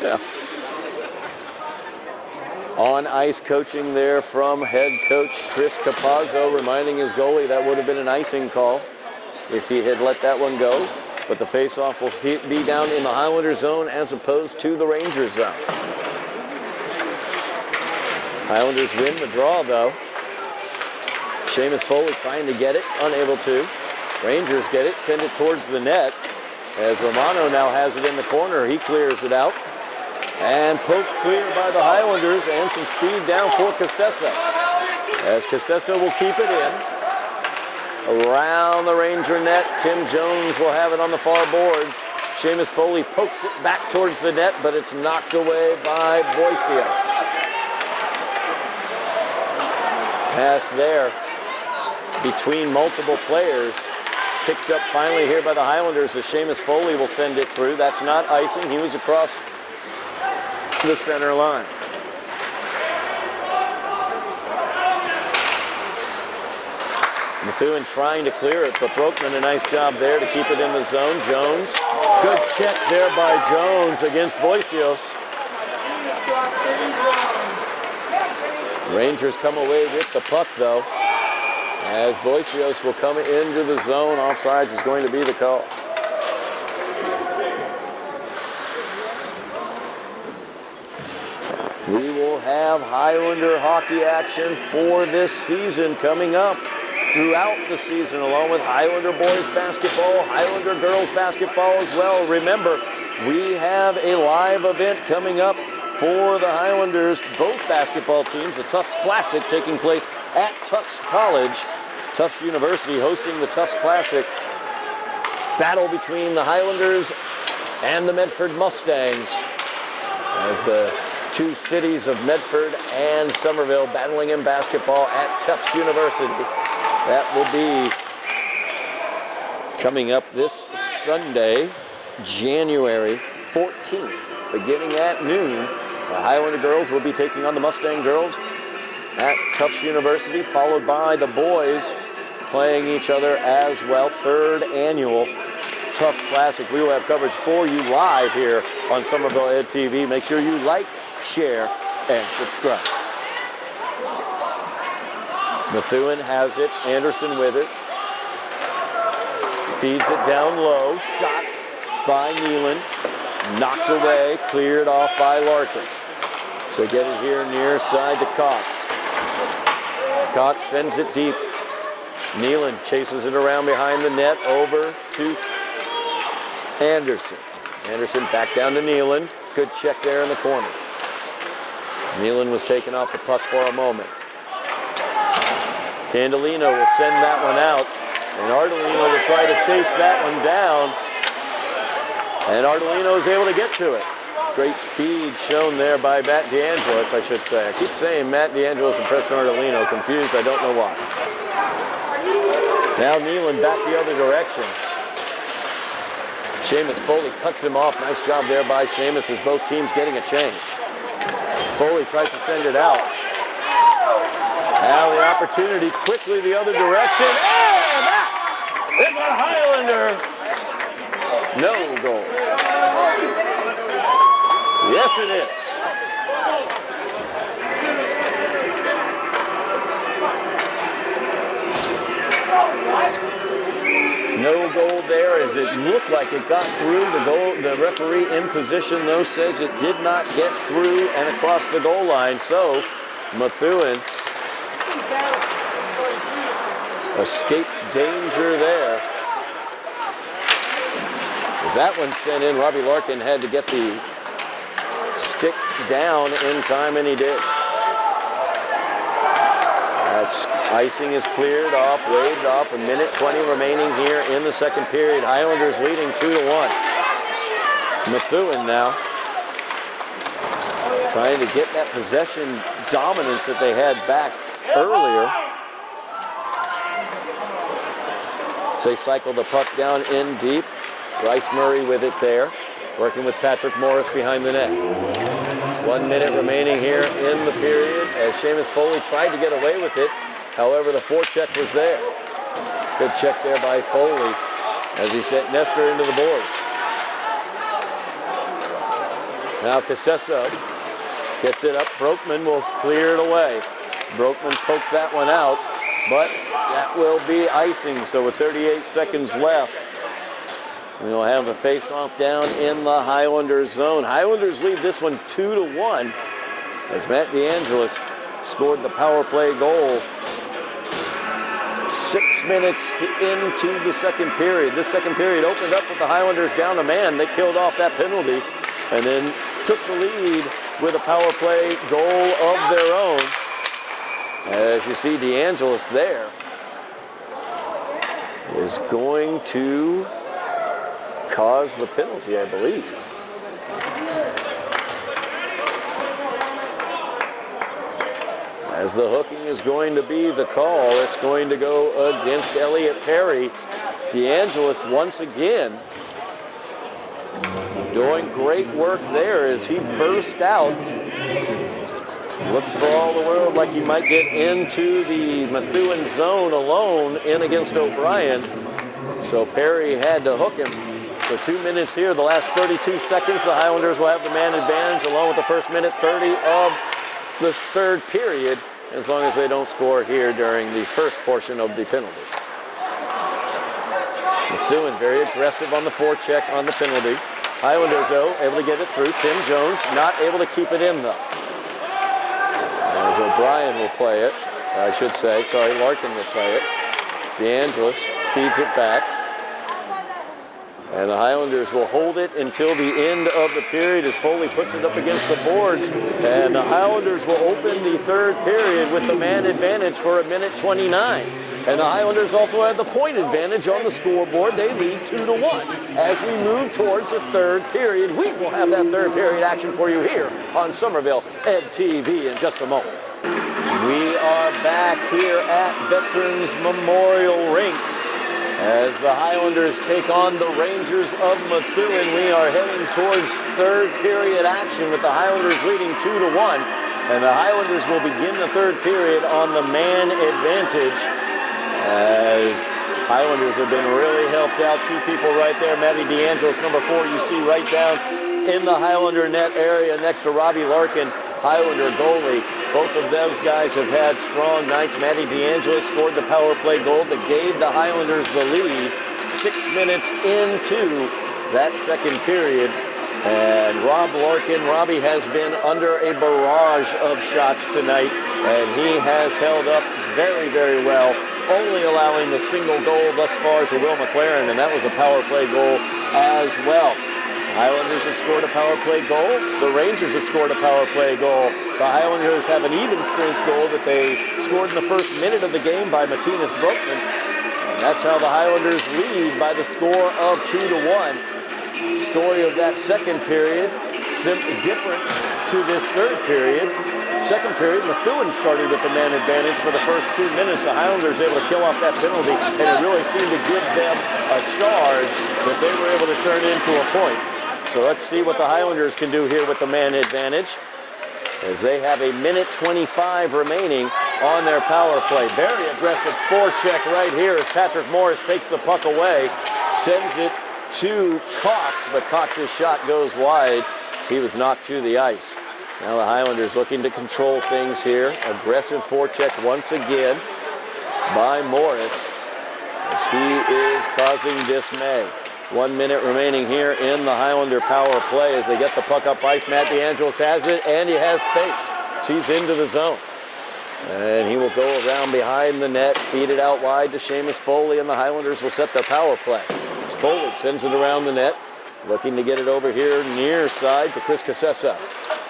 Yeah. On ice coaching there from head coach Chris Capazzo, reminding his goalie that would have been an icing call if he had let that one go. But the faceoff will be down in the Highlander zone as opposed to the Rangers zone. Highlanders win the draw though. Seamus Foley trying to get it, unable to. Rangers get it, send it towards the net. As Romano now has it in the corner, he clears it out. And poked clear by the Highlanders and some speed down for Casesso. As Casesso will keep it in. Around the Ranger net, Tim Jones will have it on the far boards. Seamus Foley pokes it back towards the net, but it's knocked away by Boisius. Pass there between multiple players. Picked up finally here by the Highlanders as Seamus Foley will send it through. That's not icing. He was across the center line. Methuen trying to clear it, but Broekman a nice job there to keep it in the zone. Jones, good check there by Jones against Boisios. Rangers come away with the puck though, as Boisios will come into the zone. Offsides is going to be the call. We will have Highlander hockey action for this season coming up throughout the season, along with Highlander boys basketball, Highlander girls basketball as well. Remember, we have a live event coming up for the Highlanders, both basketball teams. The Tufts Classic taking place at Tufts College. Tufts University hosting the Tufts Classic. Battle between the Highlanders and the Medford Mustangs, as the two cities of Medford and Somerville battling in basketball at Tufts University. That will be coming up this Sunday, January 14th, beginning at noon. The Highlander girls will be taking on the Mustang girls at Tufts University, followed by the boys playing each other as well. Third annual Tufts Classic. We will have coverage for you live here on Somerville Ed TV. Make sure you share, and subscribe. Methuen has it. Anderson with it. Feeds it down low. Shot by Nealon. It's knocked away. Cleared off by Larkin. So get it here near side to Cox. Cox sends it deep. Nealon chases it around behind the net over to Anderson. Anderson back down to Nealon. Good check there in the corner. Nealon was taken off the puck for a moment. Candelino will send that one out. And Ardolino will try to chase that one down. And Ardolino is able to get to it. Great speed shown there by Matt DeAngelis, I should say. I keep saying Matt DeAngelis and Preston Ardolino. Confused, I don't know why. Now Nealon back the other direction. Seamus Foley cuts him off. Nice job there by Seamus as both teams getting a change. Foley tries to send it out. Now the opportunity quickly the other direction. And that is a Highlander. No goal. Yes, it is. No goal there as it looked like it got through the goal. The referee in position, though, says it did not get through and across the goal line. So Methuen escapes danger there. As that one sent in, Robbie Larkin had to get the stick down in time, and he did. That's icing is cleared off, waved off. 1:20 remaining here in the second period. Highlanders leading 2-1. It's Methuen now, trying to get that possession dominance that they had back earlier. So they cycle the puck down in deep. Bryce Murray with it there, working with Patrick Morris behind the net. 1 minute remaining here in the period as Seamus Foley tried to get away with it. However, the forecheck was there. Good check there by Foley as he sent Nestor into the boards. Now Cassessa gets it up. Brokman will clear it away. Brokman poked that one out, but that will be icing. So with 38 seconds left, we'll have a face-off down in the Highlanders zone. Highlanders lead this one 2-1 as Matt DeAngelis scored the power play goal 6 minutes into the second period. This second period opened up with the Highlanders down a man. They killed off that penalty and then took the lead with a power play goal of their own. As you see, DeAngelis there is going to cause the penalty, I believe. As the hooking is going to be the call, it's going to go against Elliot Perry. DeAngelis once again doing great work there as he burst out. Looked for all the world like he might get into the Methuen zone alone in against O'Brien. So Perry had to hook him. So 2 minutes here, the last 32 seconds, the Highlanders will have the man advantage along with the first minute 30 of this third period, as long as they don't score here during the first portion of the penalty. Methuen very aggressive on the forecheck on the penalty. Highlanders, though, able to get it through. Tim Jones not able to keep it in, though. As O'Brien will play it, I should say, sorry, Larkin will play it. DeAngelis feeds it back. And the Highlanders will hold it until the end of the period as Foley puts it up against the boards. And the Highlanders will open the third period with the man advantage for 1:29. And the Highlanders also have the point advantage on the scoreboard. They lead 2-1. As we move towards the third period, we will have that third period action for you here on Somerville Ed TV in just a moment. We are back here at Veterans Memorial Rink. As the Highlanders take on the Rangers of Methuen, we are heading towards third period action with the Highlanders leading 2-1. And the Highlanders will begin the third period on the man advantage. As Highlanders have been really helped out. Two people right there. Matty DeAngelis, number 4, you see right down in the Highlander net area next to Robbie Larkin, Highlander goalie. Both of those guys have had strong nights. Matty DeAngelis scored the power play goal that gave the Highlanders the lead 6 minutes into that second period. And Robbie has been under a barrage of shots tonight, and he has held up very, very well, only allowing the single goal thus far to Will McLaren, and that was a power play goal as well. Highlanders have scored a power play goal. The Rangers have scored a power play goal. The Highlanders have an even strength goal that they scored in the first minute of the game by Matthias Broekman. And that's how the Highlanders lead by the score of 2-1. Story of that second period, different to this third period. Second period, Methuen started with the man advantage for the first 2 minutes. The Highlanders able to kill off that penalty, and it really seemed to give them a charge that they were able to turn into a point. So let's see what the Highlanders can do here with the man advantage, as they have 1:25 remaining on their power play. Very aggressive forecheck right here as Patrick Morris takes the puck away, sends it to Cox, but Cox's shot goes wide as he was knocked to the ice. Now the Highlanders looking to control things here. Aggressive forecheck once again by Morris as he is causing dismay. 1 minute remaining here in the Highlander power play as they get the puck up ice. Matt DeAngelis has it, and he has space. He's into the zone. And he will go around behind the net, feed it out wide to Seamus Foley, and the Highlanders will set their power play. As Foley sends it around the net, looking to get it over here near side to Chris Casesso.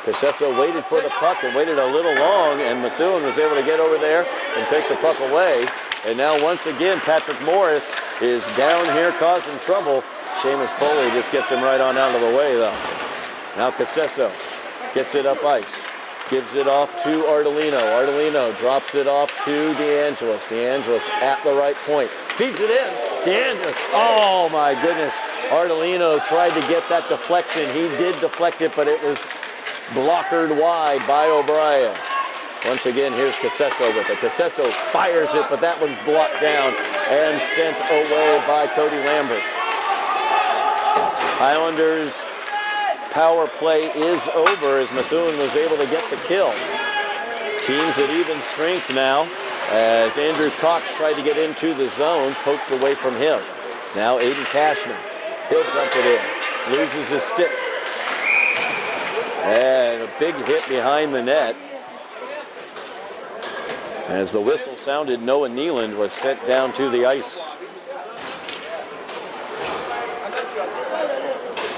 Casesso waited for the puck and waited a little long, and Methuen was able to get over there and take the puck away. And now once again, Patrick Morris is down here causing trouble. Seamus Foley just gets him right on out of the way, though. Now Casesso gets it up ice. Gives it off to Ardolino. Ardolino drops it off to DeAngelis. DeAngelis at the right point. Feeds it in. DeAngelis. Oh, my goodness. Ardolino tried to get that deflection. He did deflect it, but it was blockered wide by O'Brien. Once again, here's Casesso with it. Casesso fires it, but that one's blocked down and sent away by Cody Lambert. Highlanders power play is over as Methuen was able to get the kill. Teams at even strength now as Andrew Cox tried to get into the zone, poked away from him. Now Aiden Cashman, he'll dump it in, loses his stick. And a big hit behind the net. As the whistle sounded, Noah Nealand was sent down to the ice.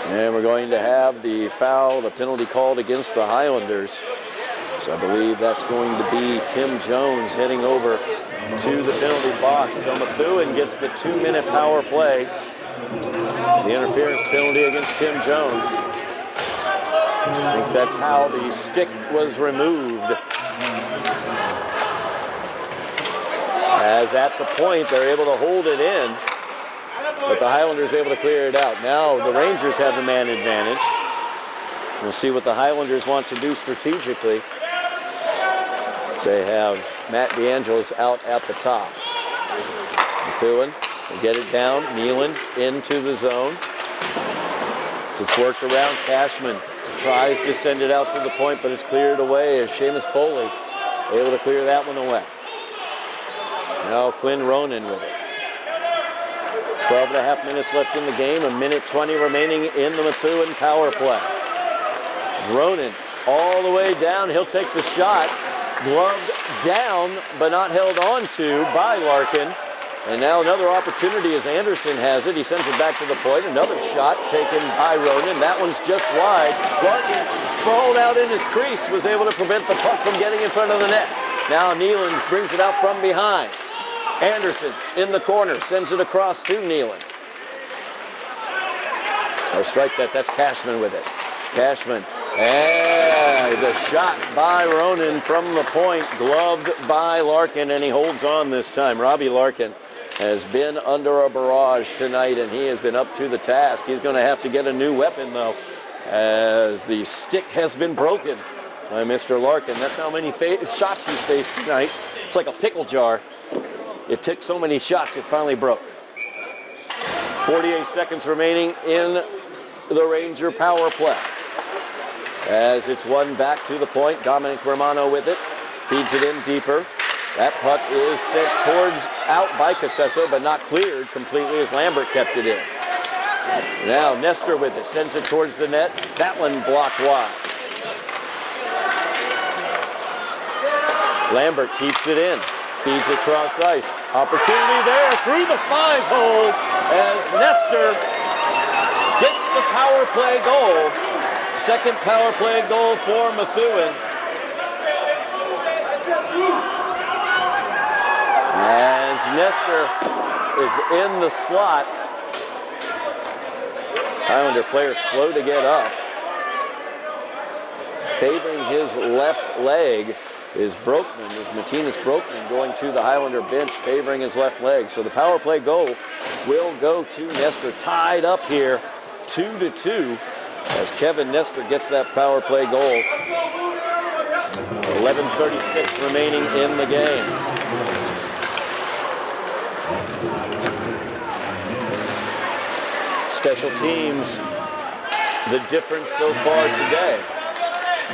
And we're going to have the foul, the penalty called against the Highlanders. So I believe that's going to be Tim Jones heading over to the penalty box. So Methuen gets the 2-minute power play. The interference penalty against Tim Jones. I think that's how the stick was removed. As at the point, they're able to hold it in, but the Highlanders able to clear it out. Now the Rangers have the man advantage. We'll see what the Highlanders want to do strategically. They have Matt DeAngelis out at the top. Methuen will get it down. Nealand into the zone. It's worked around. Cashman tries to send it out to the point, but it's cleared away as Seamus Foley able to clear that one away. Now Quinn Ronan with it. 12.5 minutes left in the game, 1:20 remaining in the Methuen power play. It's Ronan all the way down. He'll take the shot. Gloved down, but not held on to by Larkin. And now another opportunity as Anderson has it. He sends it back to the point. Another shot taken by Ronan. That one's just wide. Larkin sprawled out in his crease, was able to prevent the puck from getting in front of the net. Now Nealon brings it out from behind. Anderson in the corner, sends it across to Nealon. Or strike that, that's Cashman with it. Cashman, and the shot by Ronan from the point, gloved by Larkin, and he holds on this time. Robbie Larkin has been under a barrage tonight, and he has been up to the task. He's going to have to get a new weapon, though, as the stick has been broken by Mr. Larkin. That's how many shots he's faced tonight. It's like a pickle jar. It took so many shots, it finally broke. 48 seconds remaining in the Ranger power play. As it's won back to the point, Dominic Romano with it, feeds it in deeper. That puck is sent towards out by Casesso, but not cleared completely as Lambert kept it in. Now Nestor with it, sends it towards the net. That one blocked wide. Lambert keeps it in, feeds it cross ice. Opportunity there through the 5-hole as Nestor gets the power play goal. Second power play goal for Methuen. As Nestor is in the slot, Highlander player slow to get up. Favoring his left leg is Broekman, is Matthias Broekman going to the Highlander bench, favoring his left leg. So the power play goal will go to Nestor, tied up here 2-2 as Kevin Nestor gets that power play goal. 11:36 remaining in the game. Special teams, the difference so far today.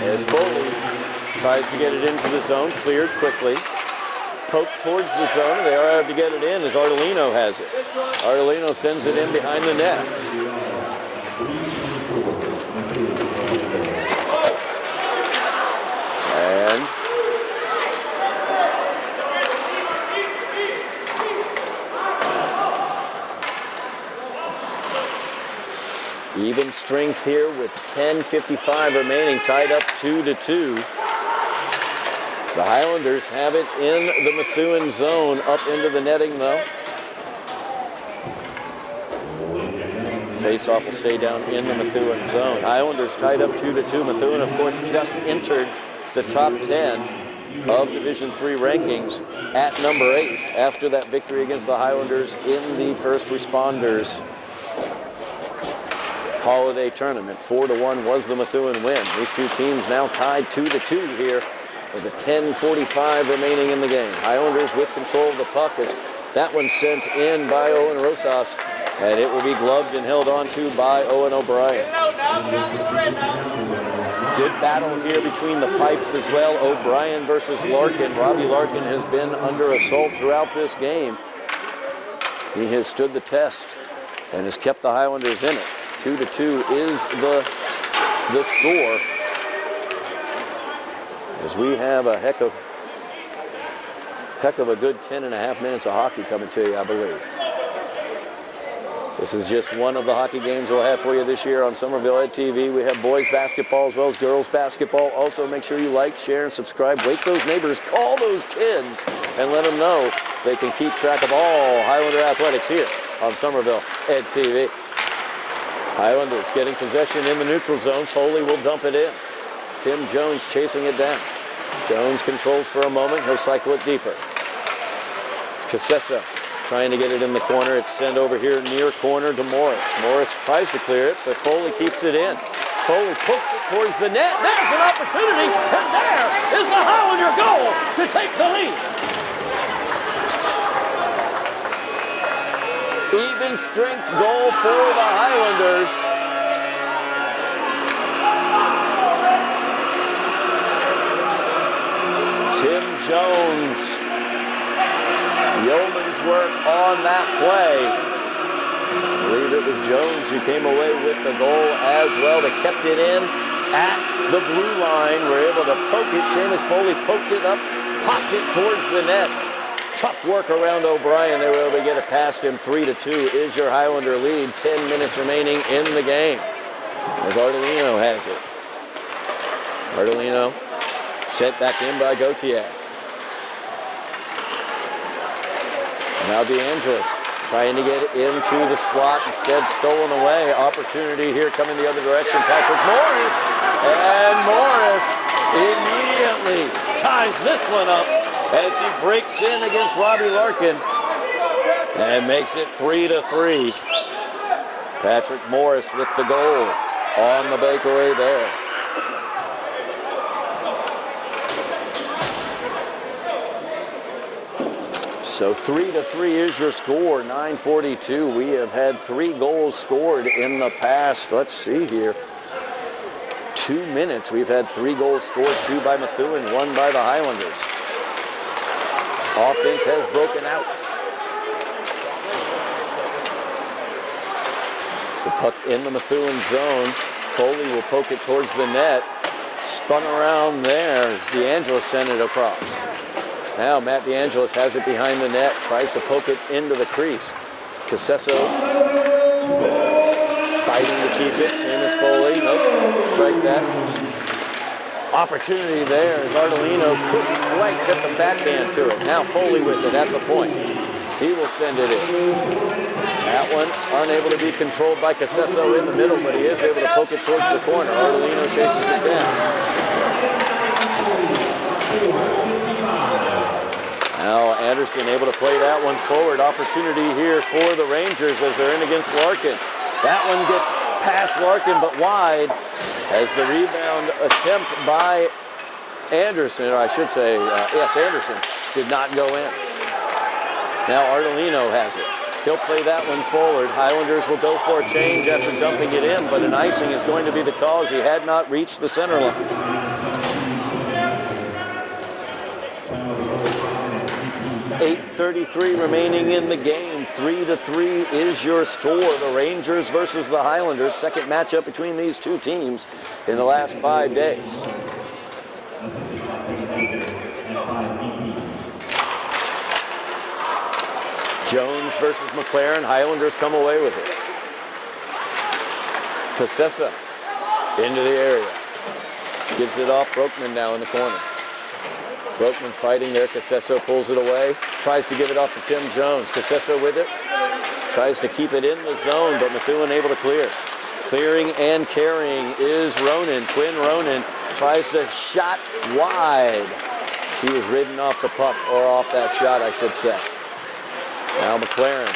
As Foley tries to get it into the zone, cleared quickly. Poked towards the zone, and they are able to get it in as Ardolino has it. Ardolino sends it in behind the net. And even strength here with 10:55 remaining, tied up 2-2. The Highlanders have it in the Methuen zone, up into the netting though. Face-off will stay down in the Methuen zone. Highlanders tied up 2-2. Methuen, of course, just entered the top 10 of Division III rankings at number 8 after that victory against the Highlanders in the First Responders Holiday Tournament. 4-1 was the Methuen win. These two teams now tied 2-2 here with a 10:45 remaining in the game. Highlanders with control of the puck as that one sent in by Owen Rosas, and it will be gloved and held on to by Owen O'Brien. Good battle here between the pipes as well. O'Brien versus Larkin. Robbie Larkin has been under assault throughout this game. He has stood the test and has kept the Highlanders in it. 2-2 is the score, as we have a heck of a good 10.5 minutes of hockey coming to you, I believe. This is just one of the hockey games we'll have for you this year on Somerville Ed TV. We have boys basketball as well as girls basketball. Also, make sure you like, share, and subscribe. Wake those neighbors, call those kids, and let them know they can keep track of all Highlander athletics here on Somerville Ed TV. Highlanders getting possession in the neutral zone. Foley will dump it in. Tim Jones chasing it down. Jones controls for a moment. He'll cycle it deeper. It's Casesso trying to get it in the corner. It's sent over here near corner to Morris. Morris tries to clear it, but Foley keeps it in. Foley pokes it towards the net. There's an opportunity, and there is the Highlander goal to take the lead. Even strength goal for the Highlanders. Tim Jones, yeoman's work on that play. I believe it was Jones who came away with the goal as well. They kept it in at the blue line. Were able to poke it. Seamus Foley poked it up, popped it towards the net. Tough work around O'Brien. They were able to get it past him. 3-2 is your Highlander lead. 10 minutes remaining in the game. As Ardolino has it. Ardolino sent back in by Gautier. Now DeAngelis trying to get it into the slot, instead stolen away. Opportunity here coming the other direction. Patrick Morris, and Morris immediately ties this one up as he breaks in against Robbie Larkin and makes it 3-3. Patrick Morris with the goal on the breakaway there. So 3-3 is your score, 9:42. We have had 3 goals scored in the past, let's see here, 2 minutes. We've had 3 goals scored, 2 by Methuen, 1 by the Highlanders. Offense has broken out. So puck in the Methuen zone. Foley will poke it towards the net. Spun around there as DeAngelis sent it across. Now Matt DeAngelis has it behind the net, tries to poke it into the crease. Casesso fighting to keep it, same as Foley. Nope, strike that. Opportunity there as Ardolino couldn't quite get the backhand to it. Now Foley with it at the point. He will send it in. That one unable to be controlled by Casesso in the middle, but he is able to poke it towards the corner. Ardolino chases it down. Now Anderson able to play that one forward. Opportunity here for the Rangers as they're in against Larkin. That one gets past Larkin but wide as the rebound attempt by Anderson, or I should say, yes, Anderson, did not go in. Now Ardolino has it. He'll play that one forward. Highlanders will go for a change after dumping it in, but an icing is going to be the cause. He had not reached the center line. 8:33 remaining in the game. 3-3 is your score. The Rangers versus the Highlanders. Second matchup between these two teams in the last 5 days. Jones versus McLaren. Highlanders come away with it. Cassessa into the area. Gives it off Broekman now in the corner. Broekman fighting there. Casesso pulls it away. Tries to give it off to Tim Jones. Casesso with it. Tries to keep it in the zone, but Methuen able to clear. Clearing and carrying is Ronan. Quinn Ronan tries to shot wide. He was ridden off the puck, or off that shot, I should say. Now McLaren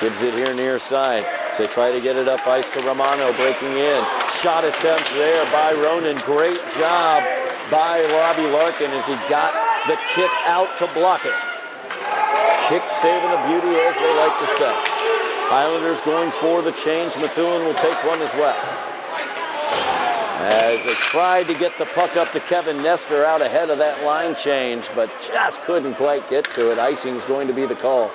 gives it here near side. So they try to get it up ice to Romano, breaking in. Shot attempt there by Ronan. Great job by Robbie Larkin as he got the kick out to block it. Kick saving a beauty, as they like to say. Highlanders going for the change. Methuen will take one as well. As they tried to get the puck up to Kevin Nestor out ahead of that line change, but just couldn't quite get to it. Icing is going to be the call.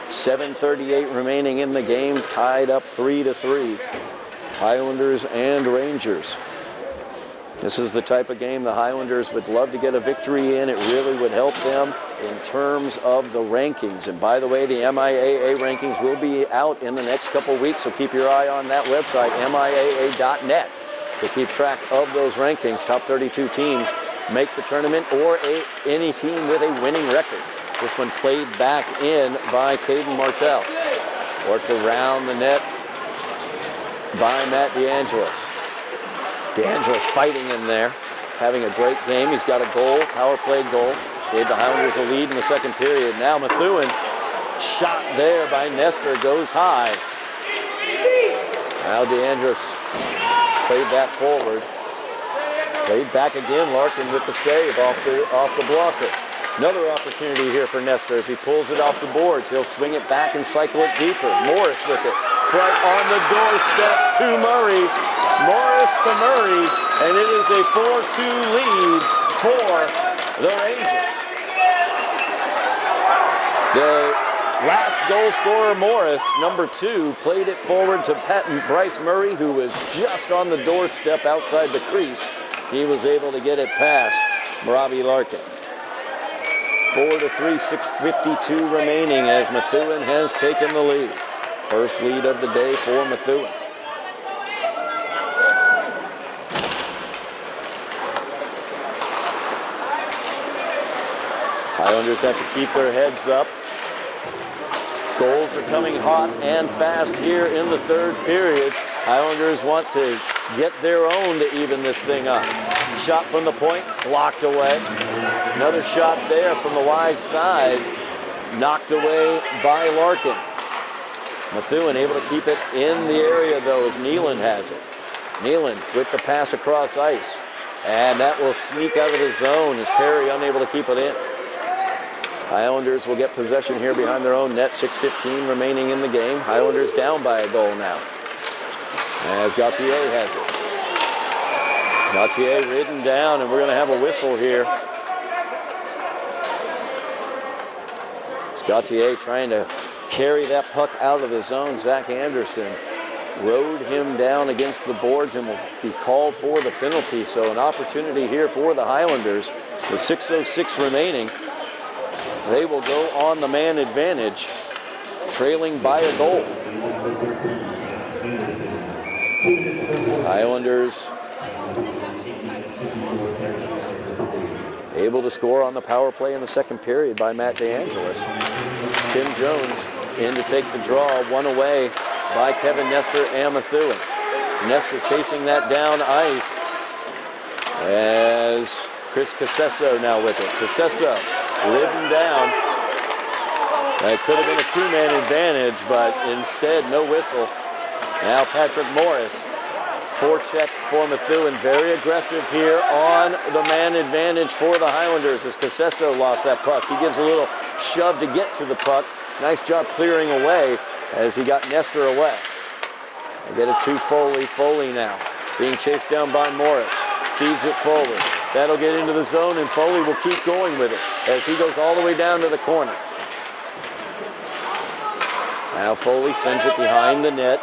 7:38 remaining in the game, tied up 3-3. Highlanders and Rangers. This is the type of game the Highlanders would love to get a victory in. It really would help them in terms of the rankings. And by the way, the MIAA rankings will be out in the next couple weeks, so keep your eye on that website, MIAA.net, to keep track of those rankings. Top 32 teams make the tournament, or any team with a winning record. This one played back in by Caden Martell. Worked around the net by Matt DeAngelis. DeAngelis fighting in there, having a great game. He's got a goal, power play goal. Gave the Highlanders a lead in the second period. Now Methuen, shot there by Nestor, goes high. Now DeAngelis played that forward. Played back again, Larkin with the save off the blocker. Another opportunity here for Nestor as he pulls it off the boards. He'll swing it back and cycle it deeper. Morris with it, right on the doorstep to Murray. Morris to Murray, and it is a 4-2 lead for the Rangers. The last goal scorer, Morris, number 2, played it forward to Bryce Murray, who was just on the doorstep outside the crease. He was able to get it past Robbie Larkin. 4-3, 6:52 remaining as Methuen has taken the lead. First lead of the day for Methuen. Highlanders have to keep their heads up. Goals are coming hot and fast here in the third period. Highlanders want to get their own to even this thing up. Shot from the point, blocked away. Another shot there from the wide side, knocked away by Larkin. Methuen able to keep it in the area though as Nealon has it. Nealon with the pass across ice. And that will sneak out of the zone as Perry unable to keep it in. Highlanders will get possession here behind their own net. 6:15 remaining in the game. Highlanders down by a goal now. As Gauthier has it. Gauthier ridden down, and we're going to have a whistle here. It's Gauthier trying to carry that puck out of the zone. Zach Anderson rode him down against the boards and will be called for the penalty. So an opportunity here for the Highlanders with 6:06 remaining. They will go on the man advantage, trailing by a goal. Highlanders able to score on the power play in the second period by Matt DeAngelis. It's Tim Jones in to take the draw, one away by Kevin Nestor and Methuen. It's Nestor chasing that down ice as Chris Casesso now with it. Casesso ridden down. That could have been a two-man advantage, but instead, no whistle. Now Patrick Morris, forecheck for Methuen. Very aggressive here on the man advantage for the Highlanders as Casesso lost that puck. He gives a little shove to get to the puck. Nice job clearing away as he got Nestor away. They get it to Foley. Foley now being chased down by Morris. Feeds it Foley. That'll get into the zone, and Foley will keep going with it as he goes all the way down to the corner. Now Foley sends it behind the net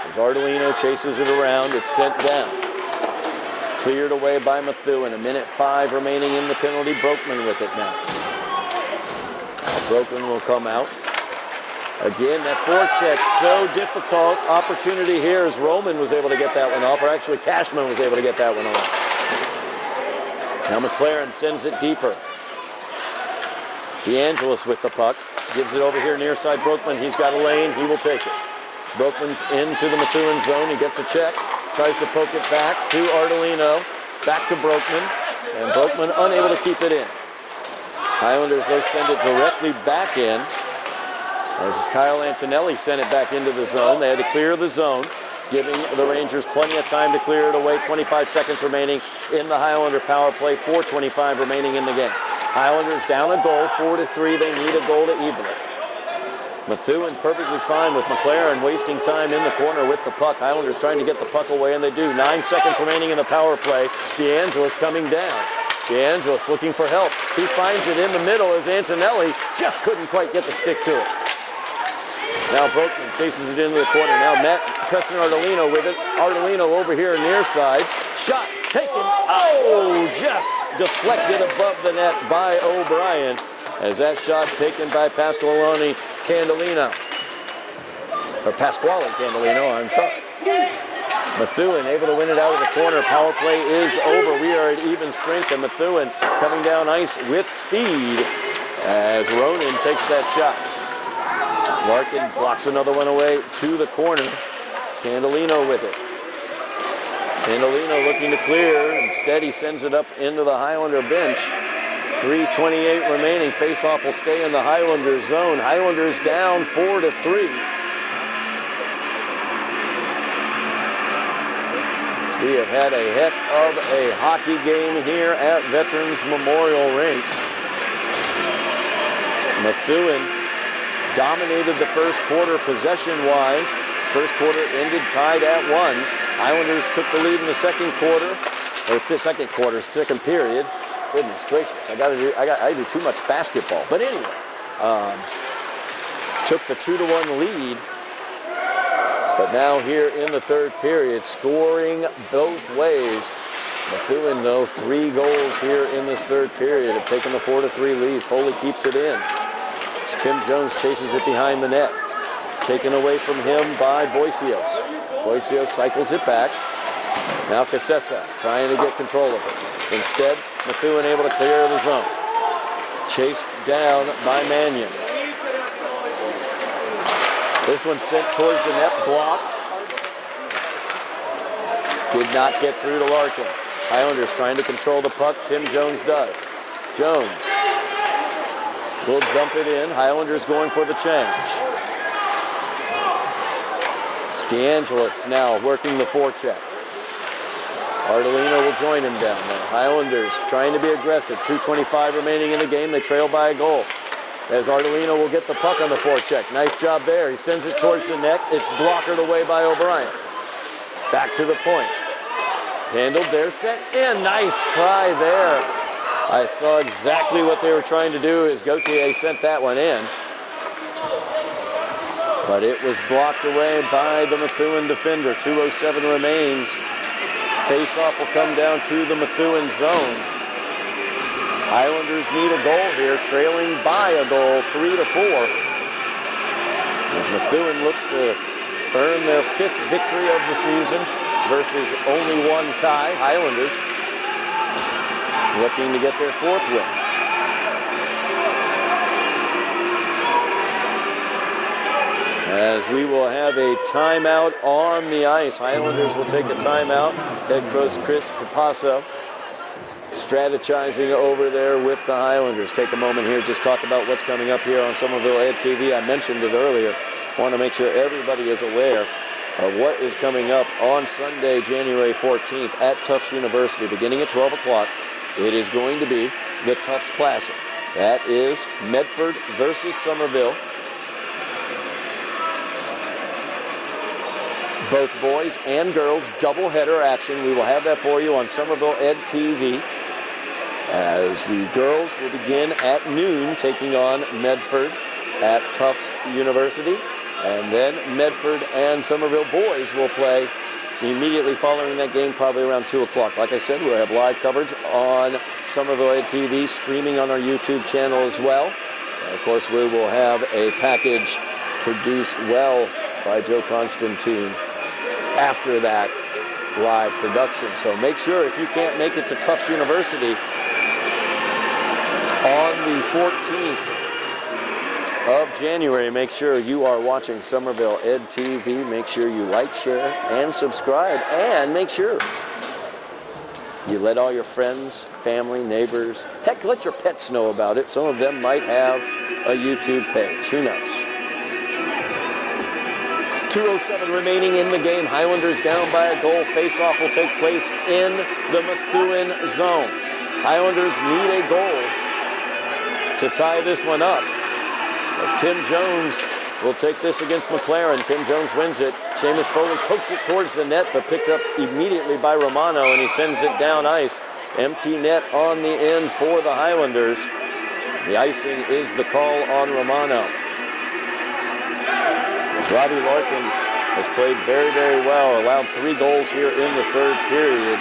as Ardolino chases it around. It's sent down. Cleared away by Methuen. 1:05 remaining in the penalty. Broekman with it now. Broekman will come out. Again, that forecheck so difficult. Opportunity here as Roman was able to get that one off, or actually Cashman was able to get that one off. Now McLaren sends it deeper. DeAngelis with the puck. Gives it over here near side Broekman. He's got a lane. He will take it. Broekman's into the Methuen zone. He gets a check. Tries to poke it back to Ardolino. Back to Broekman. And Broekman unable to keep it in. Highlanders, though, send it directly back in. As Kyle Antonelli sent it back into the zone. They had to clear the zone, giving the Rangers plenty of time to clear it away. 25 seconds remaining in the Highlander power play. 4:25 remaining in the game. Highlanders down a goal, 4-3. They need a goal to even it. Methuen perfectly fine with McLaren wasting time in the corner with the puck. Highlanders trying to get the puck away, and they do. 9 seconds remaining in the power play. DeAngelis coming down. DeAngelis looking for help. He finds it in the middle as Antonelli just couldn't quite get the stick to it. Now Broekman chases it into the corner. Now Matt pressing Ardolino with it. Ardolino over here near side. Shot taken. Oh, just deflected above the net by O'Brien. As that shot taken by Pasqualoni Candelino. Or Pasquale Candelino, I'm sorry. Methuen able to win it out of the corner. Power play is over. We are at even strength, and Methuen coming down ice with speed as Ronan takes that shot. Larkin blocks another one away to the corner. Candelino with it. Candelino looking to clear. Instead, he sends it up into the Highlander bench. 3:28 remaining. Faceoff will stay in the Highlander zone. Highlanders down 4-3. We have had a heck of a hockey game here at Veterans Memorial Rink. Methuen dominated the first quarter possession-wise. First quarter ended tied at 1. Islanders took the lead in the second quarter, or the second period. Goodness gracious, I do too much basketball. But anyway, took the 2-1 lead. But now here in the third period, scoring both ways. Methuen, though, 3 goals here in this third period, have taken the 4-3 lead. Foley keeps it in. As Tim Jones chases it behind the net. Taken away from him by Boisios. Boisios cycles it back. Now Casessa trying to get control of it. Instead, Methuen able to clear the zone. Chased down by Mannion. This one sent towards the net, blocked. Did not get through to Larkin. Highlanders trying to control the puck. Tim Jones does. Jones will dump it in. Highlanders going for the change. It's DeAngelis now working the forecheck. Ardolino will join him down there. Highlanders trying to be aggressive. 2:25 remaining in the game. They trail by a goal. As Ardolino will get the puck on the forecheck. Nice job there. He sends it towards the net. It's blockered away by O'Brien. Back to the point. Handled there, sent in. Nice try there. I saw exactly what they were trying to do as Gauthier sent that one in. But it was blocked away by the Methuen defender. 2:07 remains. Face-off will come down to the Methuen zone. Highlanders need a goal here, trailing by a goal, 3-4. As Methuen looks to earn their 5th victory of the season versus only 1 tie. Highlanders looking to get their 4th win. As we will have a timeout on the ice. Highlanders will take a timeout. Head coach Chris Capasso strategizing over there with the Highlanders. Take a moment here, just talk about what's coming up here on Somerville Ed TV. I mentioned it earlier. Want to make sure everybody is aware of what is coming up on Sunday, January 14th at Tufts University, beginning at 12 o'clock. It is going to be the Tufts Classic. That is Medford versus Somerville. Both boys and girls, doubleheader action. We will have that for you on Somerville Ed TV. As the girls will begin at noon, taking on Medford at Tufts University. And then Medford and Somerville boys will play immediately following that game, probably around 2 o'clock. Like I said, we'll have live coverage on Somerville Ed TV, streaming on our YouTube channel as well. And of course, we will have a package produced well by Joe Constantine after that live production. So make sure, if you can't make it to Tufts University on the 14th of January, make sure you are watching Somerville Ed TV. Make sure you like, share, and subscribe. And make sure you let all your friends, family, neighbors, heck, let your pets know about it. Some of them might have a YouTube page. Who knows? 2:07 remaining in the game. Highlanders down by a goal. Face-off will take place in the Methuen zone. Highlanders need a goal to tie this one up, as Tim Jones will take this against McLaren. Tim Jones wins it. Seamus Foley pokes it towards the net, but picked up immediately by Romano, and he sends it down ice. Empty net on the end for the Highlanders. The icing is the call on Romano. As Robbie Larkin has played very, very well, allowed 3 goals here in the third period.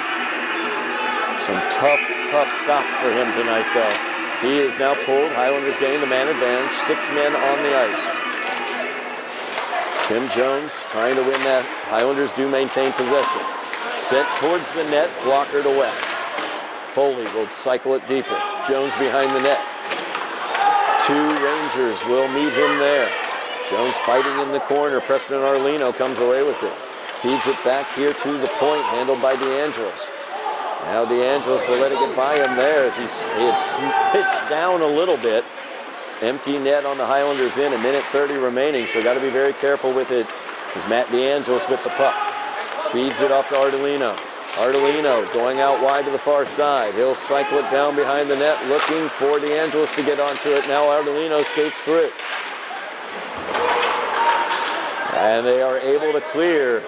Some tough stops for him tonight, though. He is now pulled. Highlanders getting the man advantage. 6 men on the ice. Tim Jones trying to win that. Highlanders do maintain possession. Sent towards the net, blockered away. Foley will cycle it deeper. Jones behind the net. 2 Rangers will meet him there. Jones fighting in the corner. Preston Arlino comes away with it. Feeds it back here to the point, handled by DeAngelis. Now DeAngelis will let it get by him there as he had pitched down a little bit. Empty net on the Highlanders in, 1:30 remaining, so got to be very careful with it as Matt DeAngelis with the puck. Feeds it off to Ardolino. Ardolino going out wide to the far side. He'll cycle it down behind the net, looking for DeAngelis to get onto it. Now Ardolino skates through. And they are able to clear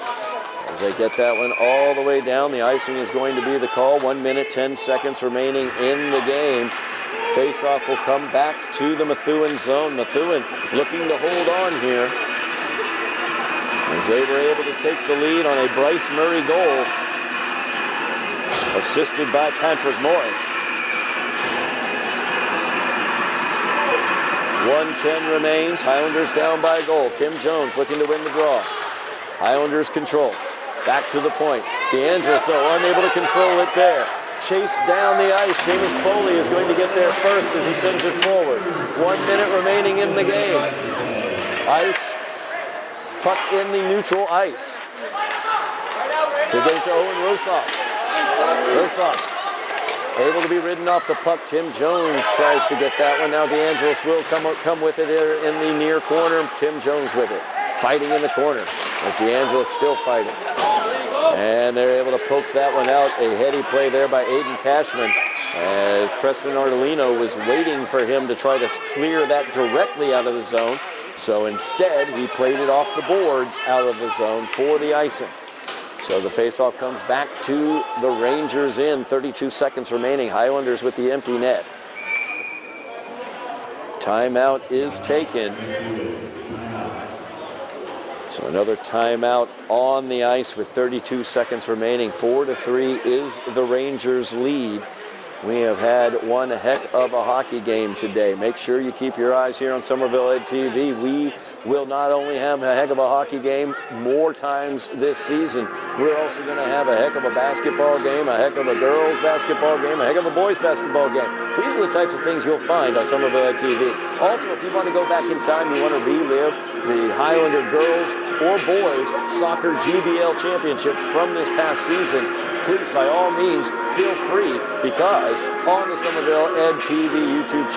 as they get that one all the way down. The icing is going to be the call. 1 minute, 10 seconds remaining in the game. Face-off will come back to the Methuen zone. Methuen looking to hold on here as they were able to take the lead on a Bryce Murray goal. assisted by Patrick Morris. 1:10 remains. Highlanders down by a goal. Tim Jones looking to win the draw. Highlanders control. Back to the point. DeAndres, though, unable to control it there. Chased down the ice. Seamus Foley is going to get there first as he sends it forward. 1 minute remaining in the game. Ice. Puck in the neutral ice. To get it to Owen Rosas. Rosas able to be ridden off the puck. Tim Jones tries to get that one. Now DeAngelis will come with it in the near corner. Tim Jones with it. Fighting in the corner as DeAngelis still fighting. And they're able to poke that one out. A heady play there by Aiden Cashman as Preston Ardolino was waiting for him to try to clear that directly out of the zone. So instead, he played it off the boards out of the zone for the icing. So the faceoff comes back to the Rangers in 32 seconds remaining. Highlanders with the empty net. Timeout is taken. So another timeout on the ice with 32 seconds remaining. 4-3 is the Rangers' lead. We have had one heck of a hockey game today. Make sure you keep your eyes here on Somerville Ed TV. We will not only have a heck of a hockey game more times this season, we're also going to have a heck of a basketball game, a heck of a girls basketball game, a heck of a boys basketball game. These are the types of things you'll find on Somerville Ed TV. Also, if you want to go back in time, you want to relive the Highlander girls or boys soccer GBL championships from this past season, please, by all means, feel free, because on the Somerville Ed TV YouTube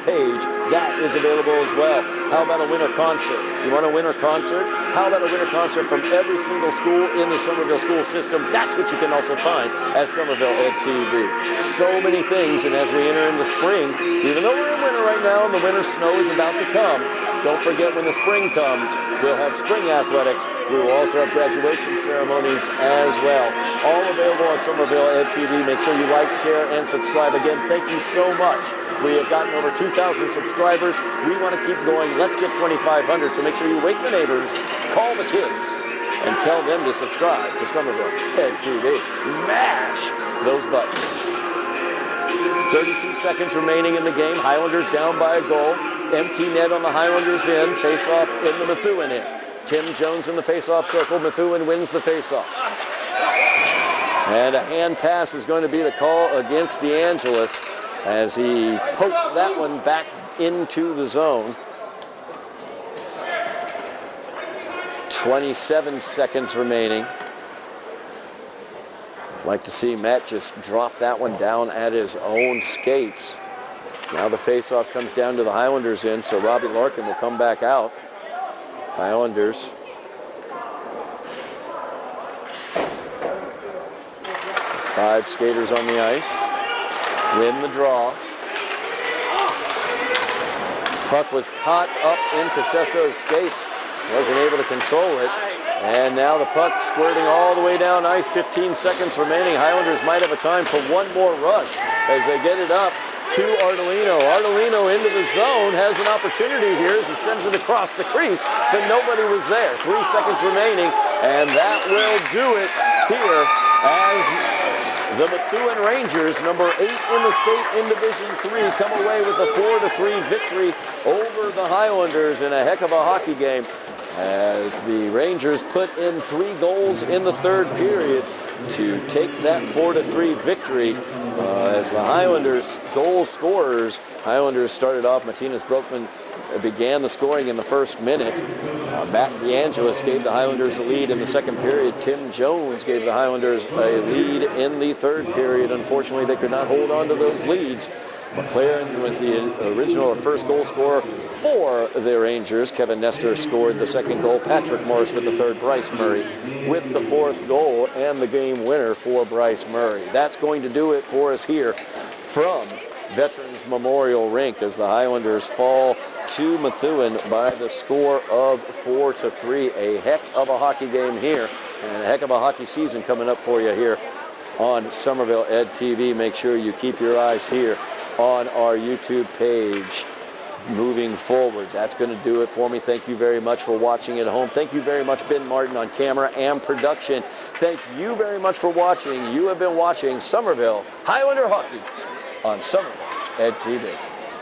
page, that is available as well. How about a winter concert? You want a winter concert? How about a winter concert from every single school in the Somerville school system? That's what you can also find at Somerville Ed TV. So many things, and as we enter into spring, even though we're in winter right now and the winter snow is about to come, don't forget when the spring comes, we'll have spring athletics. We will also have graduation ceremonies as well. All available on Somerville Ed TV. Make sure you like, share, and subscribe. Again, thank you so much. We have gotten over 2,000 subscribers. We want to keep going. Let's get 2,500. So make sure you wake the neighbors, call the kids, and tell them to subscribe to Somerville Ed TV. Mash those buttons. 32 seconds remaining in the game. Highlanders down by a goal. Empty net on the Highlanders end. Face-off in the Methuen end. Tim Jones in the face-off circle. Methuen wins the face-off. And a hand pass is going to be the call against DeAngelis as he poked that one back into the zone. 27 seconds remaining. I'd like to see Matt just drop that one down at his own skates. Now the face-off comes down to the Highlanders end, so Robbie Larkin will come back out. Highlanders. Five skaters on the ice. Win the draw. Puck was caught up in Casesso's skates. Wasn't able to control it. And now the puck squirting all the way down ice. 15 seconds remaining. Highlanders might have a time for one more rush as they get it up to Ardolino. Ardolino into the zone, has an opportunity here as he sends it across the crease, but nobody was there. 3 seconds remaining, and that will do it here as the Methuen Rangers, number 8 in the state in Division III, come away with a 4-3 victory over the Highlanders in a heck of a hockey game as the Rangers put in 3 goals in the third period to take that 4-3 victory. As the Highlanders goal scorers, Highlanders started off, Martinez Broekman began the scoring in the first minute. Matt DeAngelis gave the Highlanders a lead in the second period. Tim Jones gave the Highlanders a lead in the third period. Unfortunately, they could not hold on to those leads. McLaren was the original or first goal scorer for the Rangers. Kevin Nestor scored the second goal. Patrick Morris with the third. Bryce Murray with the fourth goal and the game winner for Bryce Murray. That's going to do it for us here from Veterans Memorial Rink as the Highlanders fall to Methuen by the score of 4-3. A heck of a hockey game here and a heck of a hockey season coming up for you here on Somerville Ed TV. Make sure you keep your eyes here on our YouTube page. moving forward. That's going to do it for me. Thank you very much for watching at home. Thank you very much, Ben Martin, on camera and production. Thank you very much for watching. You have been watching Somerville Highlander Hockey on Somerville Ed TV.